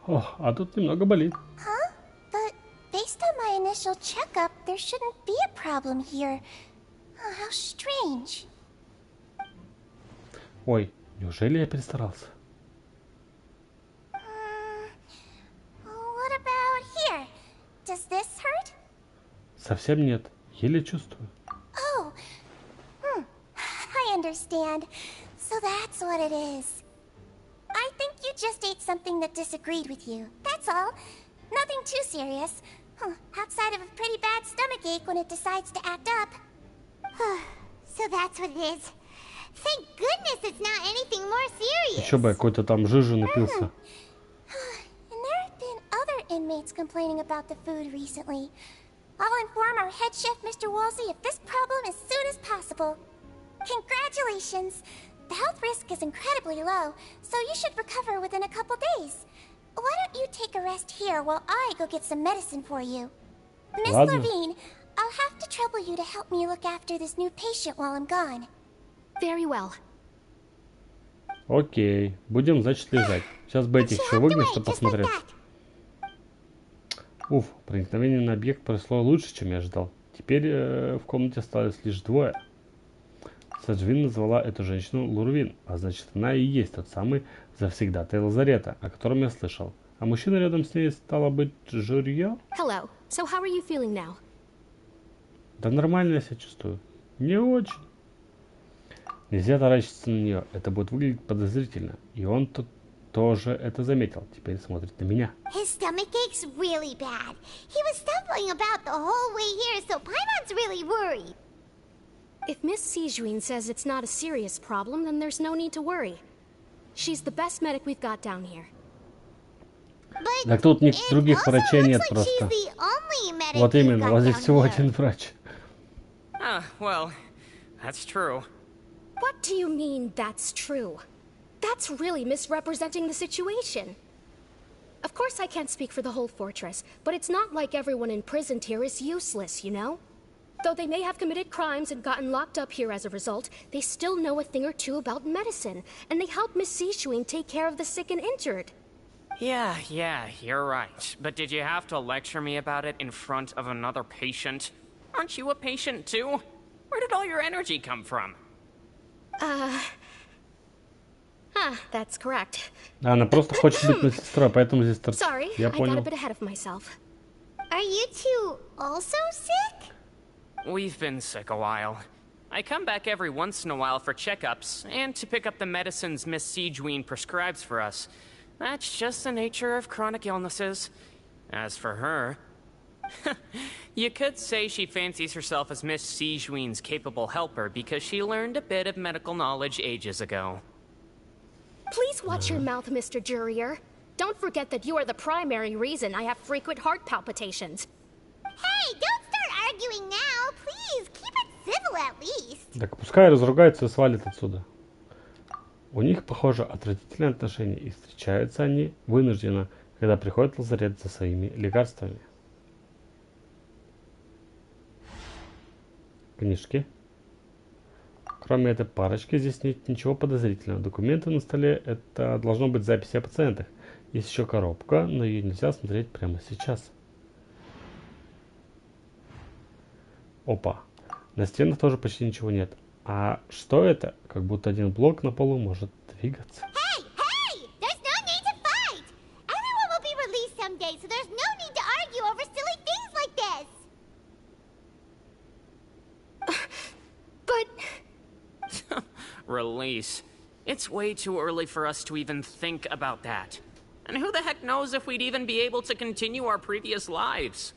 О, а тут немного болит. Huh? But based on my initial checkup, there shouldn't be a problem here. Oh, how strange. Ой, неужели я перестарался? What about here? Does this hurt? Совсем нет. Еле чувствую. Oh, I understand. So that's what it is. I think you just ate something that disagreed with you. That's all. Nothing too serious. Outside of a pretty bad stomachache when it decides to act up. So that's what it is. Thank goodness it's not anything more serious. Еще бы, какой-то там жижи напился. And there have been other inmates complaining about the food recently. I'll inform our head chef, Mr. Wolsey, of this problem as soon as possible. Congratulations! The health risk is incredibly low, so you should recover within a couple days. Why don't you take a rest here while I go get some medicine for you? Miss Levine, I'll have to trouble you to help me look after this new patient while I'm gone. Very well. Окей, будем, значит, лежать. Сейчас бы этих еще выгнать, чтобы посмотреть. Уф, проникновение на объект прошло лучше, чем я ожидал. Теперь в комнате осталось лишь двое. Саджвин назвала эту женщину Лурвин, а значит, она и есть тот самый завсегдатай лазарета, о котором я слышал. А мужчина рядом с ней стало быть Жюрье? Hello. So how are you feeling now? Да нормально я себя чувствую. Не очень. Нельзя таращиться на нее, это будет выглядеть подозрительно. И он тут тоже это заметил. Теперь смотрит на меня. His stomach aches really bad. He was stumbling about the whole way here, so Paimon's really worried. If Miss Sijuin says it's not a serious problem, then there's no need to worry. She's the best medic we've got down here. Так тут других врачей нет просто. Вот именно, вот здесь всего один врач. Well, that's true. What do you mean, that's true? That's really misrepresenting the situation. Of course I can't speak for the whole fortress, but it's not like everyone imprisoned here is useless, you know? Though they may have committed crimes and gotten locked up here as a result, they still know a thing or two about medicine, and they help Miss Sishuin take care of the sick and injured. Yeah, you're right. But did you have to lecture me about it in front of another patient? Aren't you a patient too? Where did all your energy come from? That's correct. Она просто хочет быть медсестрой, поэтому здесь торчит. Sorry, Я I got a понял. bit ahead of myself. Are you two also sick? We've been sick a while. I come back every once in a while for checkups, and to pick up the medicines Miss Sijuin prescribes for us. That's just the nature of chronic illnesses. As for her... you could say she fancies herself as Miss Sijuin's capable helper because she learned a bit of medical knowledge ages ago. Please watch your mouth, Mr. Jurier. Don't forget that you are the primary reason I have frequent heart palpitations. Hey, don't start arguing now, please. Keep it civil at least. Так пускай разругаются и свалят отсюда. У них, похоже, отвратительные отношения, и встречаются они вынужденно, когда приходят в лазарет за своими лекарствами. Книжки. Кроме этой парочки, здесь нет ничего подозрительного. Документы на столе, это должно быть записи о пациентах. Есть еще коробка, но ее нельзя смотреть прямо сейчас. Опа. На стенах тоже почти ничего нет. А что это? Как будто один блок на полу может двигаться. Hey! There's no need to fight! Everyone will be released someday, so there's no need to argue over silly things like this! But... Release. It's way too early for us to even think about that. And who the heck knows if we'd even be able to continue our previous lives?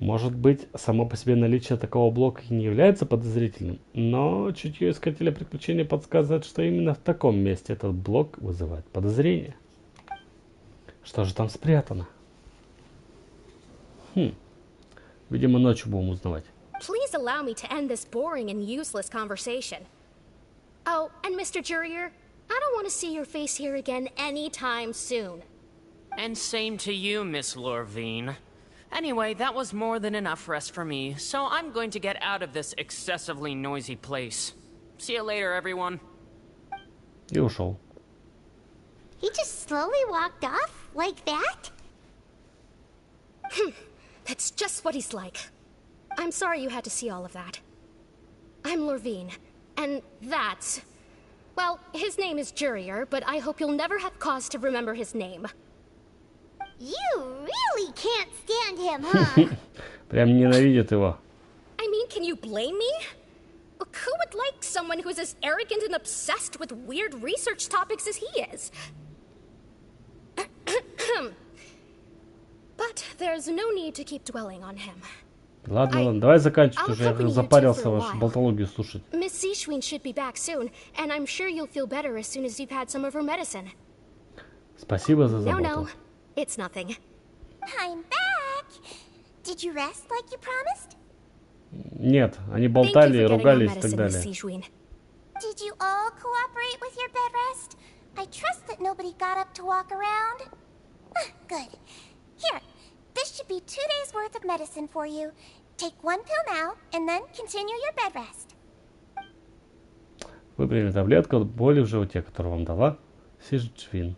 Может быть, само по себе наличие такого блока и не является подозрительным, но чутье искателя приключений подсказывает, что именно в таком месте этот блок вызывает подозрение. Что же там спрятано? Видимо, ночью будем узнавать. Please allow me to end this boring and useless conversation. Oh, and Mr. Jurier, I don't want to see your face here again anytime soon. And same to you, Miss Lorvine. Anyway, that was more than enough rest for me, so I'm going to get out of this excessively noisy place. See you later, everyone. И ушел. He just slowly walked off like that? That's just what he's like. I'm sorry you had to see all of that. I'm Lorvine, and that's... Well, his name is Jurier, but I hope you'll never have cause to remember his name. You really can't stand him, huh? Прям ненавидит его. I mean, can you blame me? Look, who would like someone who's as arrogant and obsessed with weird research topics as he is? But there's no need to keep dwelling on him. Ладно, давай заканчивать уже. Я запарился вашу болтологию слушать. Miss Seashween should be back soon, and I'm sure you'll feel better as soon as you've had some of her medicine. Спасибо за заботу. No, it's nothing. I'm back. Did you rest like you promised? Нет, они болтали, ругались и так далее. Did you all cooperate with your bed rest? I trust that nobody got up to walk around. Good. Here, this should be 2 days' worth of medicine for you. Take 1 pill now, and then continue your bed rest. Выпрями таблетку от боли в животе, которую вам дала Сижвин.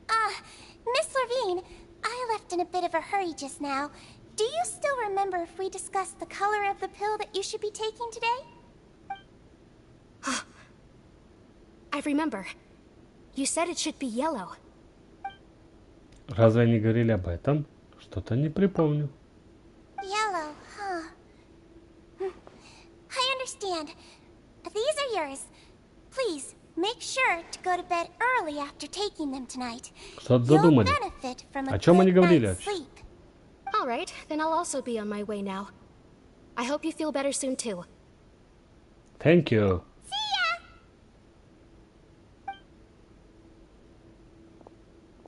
Miss Lorvine, I left in a bit of a hurry just now. Do you still remember if we discussed the color of the pill that you should be taking today? I remember. You said it should be yellow. Разве они говорили об этом? Что-то не припомню. Yellow, huh? I understand. These are yours. Please, make sure to go to bed early after taking them tonight. Что-то задумали. О чем они говорили? All right, then I'll also be on my way now. I hope you feel better soon too. Thank you. See ya!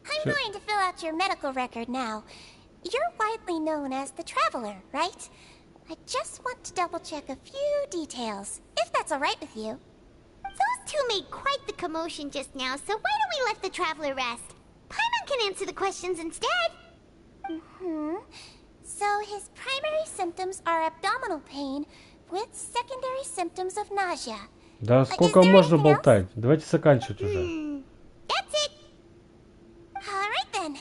I'm going to fill out your medical record now. You're widely known as the Traveler, right? I just want to double-check a few details, if that's all right with you. Those two made quite the commotion just now, so why don't we let the Traveler rest? Paimon can answer the questions instead. So his primary symptoms are abdominal pain with secondary symptoms of nausea. Да сколько можно болтать? Давайте заканчивать уже. That's it. All right then.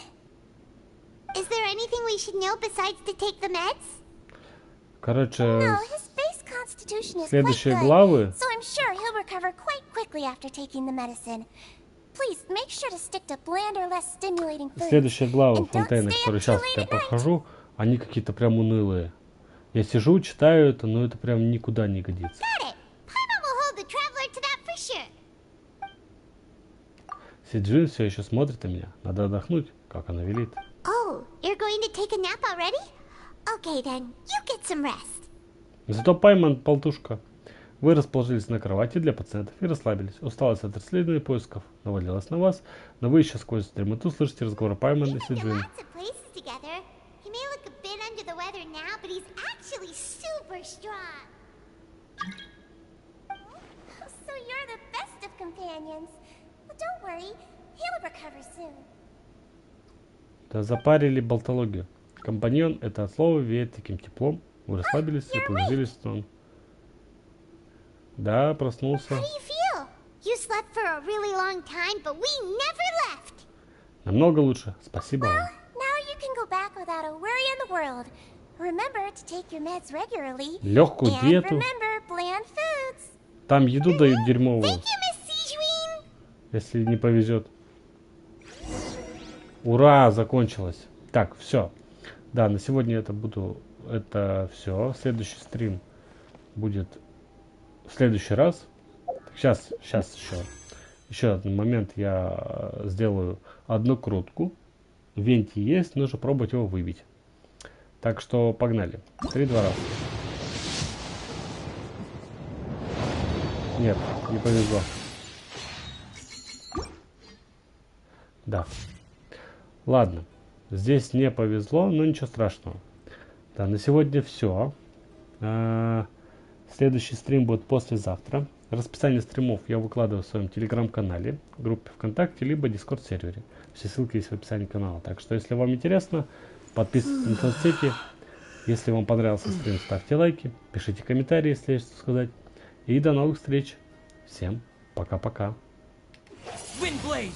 Is there anything we should know besides to take the meds? Короче, his base constitution is следующие quite good, главы. so I'm sure he'll recover quite quickly after taking the medicine. Please make sure to stick to bland or less stimulating foods. Следующие главы Фонтейна, которые сейчас я прохожу, они какие-то прям унылые. Я сижу, читаю это, но это прям никуда не годится. Сиджин все еще смотрит на меня. Надо отдохнуть, как она велит. Oh, you're going to take a nap already? Okay then, you get some rest. Зато Пайман, болтушка. Вы расположились на кровати для пациентов и расслабились. Усталость от расследования поисков навалилась на вас, но вы еще сквозь дремоту слышите разговор Пайман и Сиджин. He may look a bit under the weather now, but he's actually super strong. So you're the best of companions. Well, don't worry, he'll recover soon. Да запарили болтологию. Компаньон — это от слова веет таким теплом. Вы расслабились и погрузились в сон. Да, проснулся. How do you feel? You slept for a really long time, but we never left. Намного лучше. Спасибо вам. Now you can go back without a worry in the world. Remember to take your meds regularly. Легкую and диету. remember bland foods. Там еду дают дерьмовую. Thank you, Miss Sejuin. Если не повезет. Ура, закончилось. Так, все. Да, на сегодня это все. Следующий стрим будет в следующий раз. Сейчас еще один момент. Я сделаю одну крутку. Венти есть, нужно пробовать его выбить. Так что погнали. 3-2 раз. Нет, не повезло. Да. Ладно. Здесь не повезло, но ничего страшного. Да, на сегодня все. Следующий стрим будет послезавтра. Расписание стримов я выкладываю в своем телеграм-канале, группе ВКонтакте, либо Дискорд-сервере. Все ссылки есть в описании канала. Так что, если вам интересно, подписывайтесь на соцсети. Если вам понравился стрим, ставьте лайки, пишите комментарии, если есть что сказать. И до новых встреч. Всем пока-пока. Windblade!